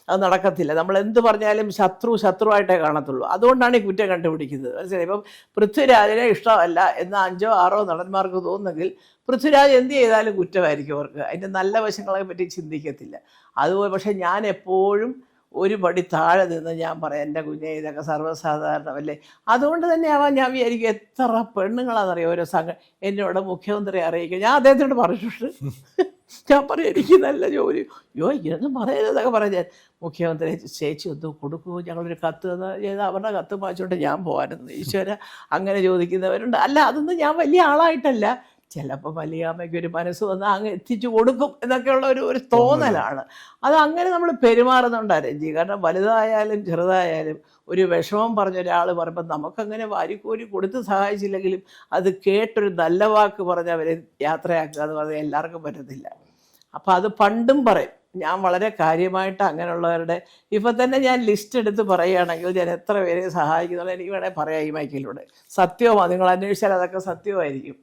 അത് നടക്കത്തില്ല. നമ്മൾ എന്ത് പറഞ്ഞാലും ശത്രുവായിട്ടേ കാണത്തുള്ളൂ. അതുകൊണ്ടാണ് ഈ കുറ്റം കണ്ടുപിടിക്കുന്നത്. മനസ്സിലായി? ഇപ്പം പൃഥ്വിരാജിനെ ഇഷ്ടമല്ല എന്ന് 5 6 നടന്മാർക്ക് തോന്നുന്നെങ്കിൽ പൃഥ്വിരാജ് എന്ത് ചെയ്താലും കുറ്റമായിരിക്കും അവർക്ക്. അതിൻ്റെ നല്ല വശങ്ങളെ പറ്റി ചിന്തിക്കത്തില്ല. അതുപോലെ പക്ഷേ ഞാൻ എപ്പോഴും ഒരു പടി താഴെ നിന്ന് ഞാൻ പറയാം, എൻ്റെ കുഞ്ഞെ ഇതൊക്കെ സർവ്വസാധാരണമല്ലേ. അതുകൊണ്ട് തന്നെ ആവാൻ ഞാൻ വിചാരിക്കും, എത്ര പെണ്ണുങ്ങളാണെന്നറിയാം ഓരോ എന്നോട് മുഖ്യമന്ത്രി അറിയിക്കുക. ഞാൻ അദ്ദേഹത്തോട് പറഞ്ഞിട്ടുണ്ട്, ഞാൻ പറയും എനിക്ക് നല്ല ജോലി, ഇങ്ങനൊന്നും പറയരുതെന്നൊക്കെ പറയാം. ഞാൻ മുഖ്യമന്ത്രി ചേച്ചി ഒന്ന് കൊടുക്കുമോ, ഞങ്ങളൊരു കത്ത് ചെയ്ത് അവരുടെ കത്ത് വാങ്ങിച്ചുകൊണ്ട് ഞാൻ പോകാനെന്ന്. ഈശ്വര അങ്ങനെ ചോദിക്കുന്നവരുണ്ട്. അല്ല, അതൊന്നും ഞാൻ വലിയ ആളായിട്ടല്ല, ചിലപ്പോൾ വലിയ അമ്മയ്ക്കൊരു മനസ്സ് വന്നാൽ അങ്ങ് എത്തിച്ചു കൊടുക്കും എന്നൊക്കെയുള്ള ഒരു തോന്നലാണ്. അത് അങ്ങനെ നമ്മൾ പെരുമാറുന്നുണ്ടാണ് രഞ്ജി. കാരണം വലുതായാലും ചെറുതായാലും ഒരു വിഷമം പറഞ്ഞൊരാൾ പറയുമ്പോൾ നമുക്കങ്ങനെ വാരിക്കോരി കൊടുത്ത് സഹായിച്ചില്ലെങ്കിലും അത് കേട്ടൊരു നല്ല വാക്ക് പറഞ്ഞ് അവരെ യാത്രയാക്കുക എന്ന് പറഞ്ഞാൽ എല്ലാവർക്കും പറ്റത്തില്ല. അപ്പോൾ അത് പണ്ടും പറയും. ഞാൻ വളരെ കാര്യമായിട്ട് അങ്ങനെയുള്ളവരുടെ ഇപ്പം തന്നെ ഞാൻ ലിസ്റ്റ് എടുത്ത് പറയുകയാണെങ്കിൽ ഞാൻ എത്ര പേരെ സഹായിക്കുന്നുള്ള എനിക്ക് വേണേൽ പറയാം ഈ മൈക്കിലൂടെ. സത്യവുമാണ്, നിങ്ങൾ അന്വേഷിച്ചാൽ അതൊക്കെ സത്യമായിരിക്കും.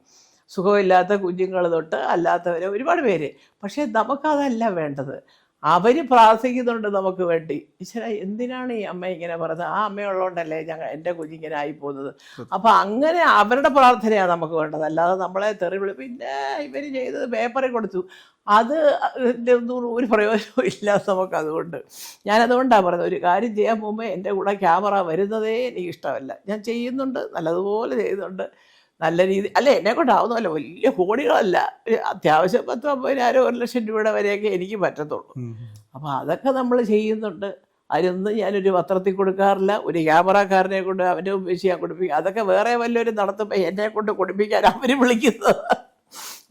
സുഖമില്ലാത്ത കുഞ്ഞുങ്ങൾ തൊട്ട് അല്ലാത്തവരെ ഒരുപാട് പേര്. പക്ഷേ നമുക്കതല്ല വേണ്ടത്. അവർ പ്രാർത്ഥിക്കുന്നുണ്ട് നമുക്ക് വേണ്ടി. ഈശ്വര എന്തിനാണ് ഈ അമ്മ ഇങ്ങനെ പറയുന്നത്? ആ അമ്മയുള്ളതുകൊണ്ടല്ലേ എൻ്റെ കുഞ്ഞിങ്ങനെ ആയിപ്പോകുന്നത്. അപ്പോൾ അങ്ങനെ അവരുടെ പ്രാർത്ഥനയാണ് നമുക്ക് വേണ്ടത്. അല്ലാതെ നമ്മളെ തെറി പിന്നെ ഇവർ ചെയ്തത് പേപ്പറിൽ കൊടുത്തു, അത് ഒന്നും ഒരു പ്രയോജനവും ഇല്ല നമുക്ക്. അതുകൊണ്ട് ഞാനതുകൊണ്ടാണ് പറയുന്നത്, ഒരു കാര്യം ചെയ്യാൻ പോകുമ്പോൾ എൻ്റെ കൂടെ ക്യാമറ വരുന്നതേ എനിക്കിഷ്ടമല്ല. ഞാൻ ചെയ്യുന്നുണ്ട്, നല്ലതുപോലെ ചെയ്യുന്നുണ്ട്, നല്ല രീതി അല്ല, എന്നെ കൊണ്ടാവുന്നതല്ല, വലിയ കോടികളല്ല, അത്യാവശ്യം 10-50,000 1,00,000 രൂപയുടെ വരെയൊക്കെ എനിക്ക് പറ്റത്തുള്ളൂ. അപ്പോൾ അതൊക്കെ നമ്മൾ ചെയ്യുന്നുണ്ട്. അതിനൊന്നും ഞാനൊരു പത്രത്തിൽ കൊടുക്കാറില്ല. ഒരു ക്യാമറക്കാരനെ കൊണ്ട് അവൻ്റെ ഉപയോഗിച്ച് ഞാൻ കൊടുപ്പിക്കും. അതൊക്കെ വേറെ വല്ലവരും നടത്തുമ്പോൾ എന്നെ കൊണ്ട് കൊടുപ്പിക്കാൻ അവർ വിളിക്കുന്നത്,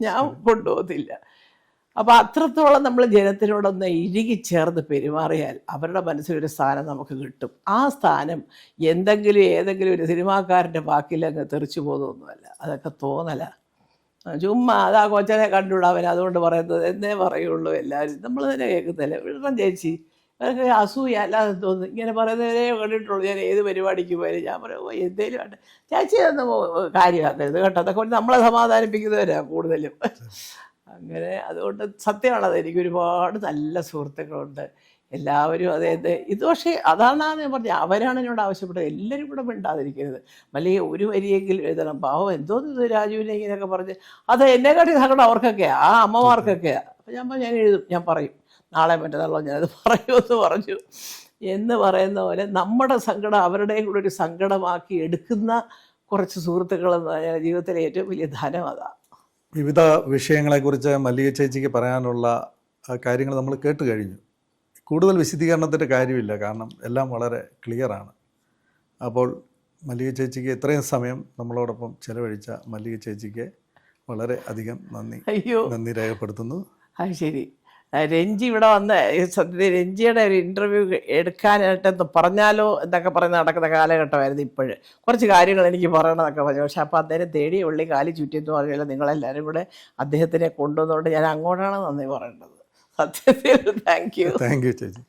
ഞാൻ കൊണ്ടുപോകത്തില്ല. അപ്പോൾ അത്രത്തോളം നമ്മൾ ജനത്തിനോടൊന്ന് ഇഴുകിച്ചേർന്ന് പെരുമാറിയാൽ അവരുടെ മനസ്സിലൊരു സ്ഥാനം നമുക്ക് കിട്ടും. ആ സ്ഥാനം ഏതെങ്കിലും ഒരു സിനിമാക്കാരൻ്റെ വാക്കിലങ്ങ് തെറിച്ചു പോകുന്നൊന്നുമല്ല, അതൊക്കെ തോന്നല. ചുമ്മാ അതാ കൊച്ചനെ കണ്ടുകൂടാ അവൻ അതുകൊണ്ട് പറയുന്നത് എന്നേ പറയുള്ളൂ. എല്ലാവരും നമ്മൾ തന്നെ കേൾക്കുന്നില്ല. വിടണം ചേച്ചി, അവർക്ക് അസൂയ അല്ലാതെ തോന്നുന്നു. ഇങ്ങനെ പറയുന്നവരെ കണ്ടിട്ടുള്ളൂ. ഞാൻ ഏത് പരിപാടിക്ക് പോയാലും ഞാൻ പറയും എന്തേലും വേണ്ട ചേച്ചി ഒന്നും കാര്യമാക്കരുത് കേട്ടോ, അതൊക്കെ നമ്മളെ സമാധാനിപ്പിക്കുന്നവരാണ് കൂടുതലും. അങ്ങനെ അതുകൊണ്ട് സത്യമാണത്. എനിക്കൊരുപാട് നല്ല സുഹൃത്തുക്കളുണ്ട്. എല്ലാവരും അതായത് ഇത് പക്ഷേ അതാണ് ഞാൻ പറഞ്ഞത്, അവരാണ് എന്നോട് ആവശ്യപ്പെട്ടത് എല്ലാവരും കൂടെ മിണ്ടാതിരിക്കരുത്, അല്ലെങ്കിൽ ഒരു വരിയെങ്കിലും എഴുതണം. പാവം എന്തോന്ന് ഇത് രാജുവിനെ ഇങ്ങനെയൊക്കെ പറഞ്ഞ്, അത് എന്നെക്കാട്ടി സങ്കടം അവർക്കൊക്കെയാണ്, ആ അമ്മമാർക്കൊക്കെയാണ്. അപ്പോൾ ഞാൻ എഴുതും, ഞാൻ പറയും, നാളെ മറ്റന്നാളോ ഞാനത് പറയുമെന്ന് പറഞ്ഞു. എന്ന് പറയുന്ന പോലെ നമ്മുടെ സങ്കടം അവരുടെയും കൂടെ ഒരു സങ്കടമാക്കി എടുക്കുന്ന കുറച്ച് സുഹൃത്തുക്കളെന്ന് പറഞ്ഞാൽ ജീവിതത്തിലെ ഏറ്റവും വലിയ ധനം അതാണ്. വിവിധ വിഷയങ്ങളെക്കുറിച്ച് മല്ലിക ചേച്ചിക്ക് പറയാനുള്ള കാര്യങ്ങൾ നമ്മൾ കേട്ട് കഴിഞ്ഞു. കൂടുതൽ വിശദീകരണത്തിൻ്റെ കാര്യമില്ല, കാരണം എല്ലാം വളരെ ക്ലിയറാണ്. അപ്പോൾ മല്ലിക ചേച്ചിക്ക് ഇത്രയും സമയം നമ്മളോടൊപ്പം ചെലവഴിച്ച മല്ലിക ചേച്ചിക്ക് വളരെ അധികം നന്ദി രേഖപ്പെടുത്തുന്നു. അത് ശരി. രഞ്ജി ഇവിടെ വന്ന് സത്യത്തിൽ രഞ്ജിയുടെ ഒരു ഇൻ്റർവ്യൂ എടുക്കാനായിട്ടെന്ന് പറഞ്ഞാലോ എന്നൊക്കെ പറഞ്ഞ് നടക്കുന്ന കാലഘട്ടമായിരുന്നു. ഇപ്പോഴ് കുറച്ച് കാര്യങ്ങൾ എനിക്ക് പറയണമെന്നൊക്കെ പറഞ്ഞു. പക്ഷേ അപ്പോൾ അദ്ദേഹം തേടി ഉള്ളി കാലി ചുറ്റിയെന്ന് പറഞ്ഞാൽ നിങ്ങളെല്ലാവരും കൂടെ അദ്ദേഹത്തിനെ കൊണ്ടുവന്നുകൊണ്ട് ഞാൻ അങ്ങോട്ടാണ് നന്ദി പറയേണ്ടത്. സത്യത്തിൽ താങ്ക് യു ചേച്ചി.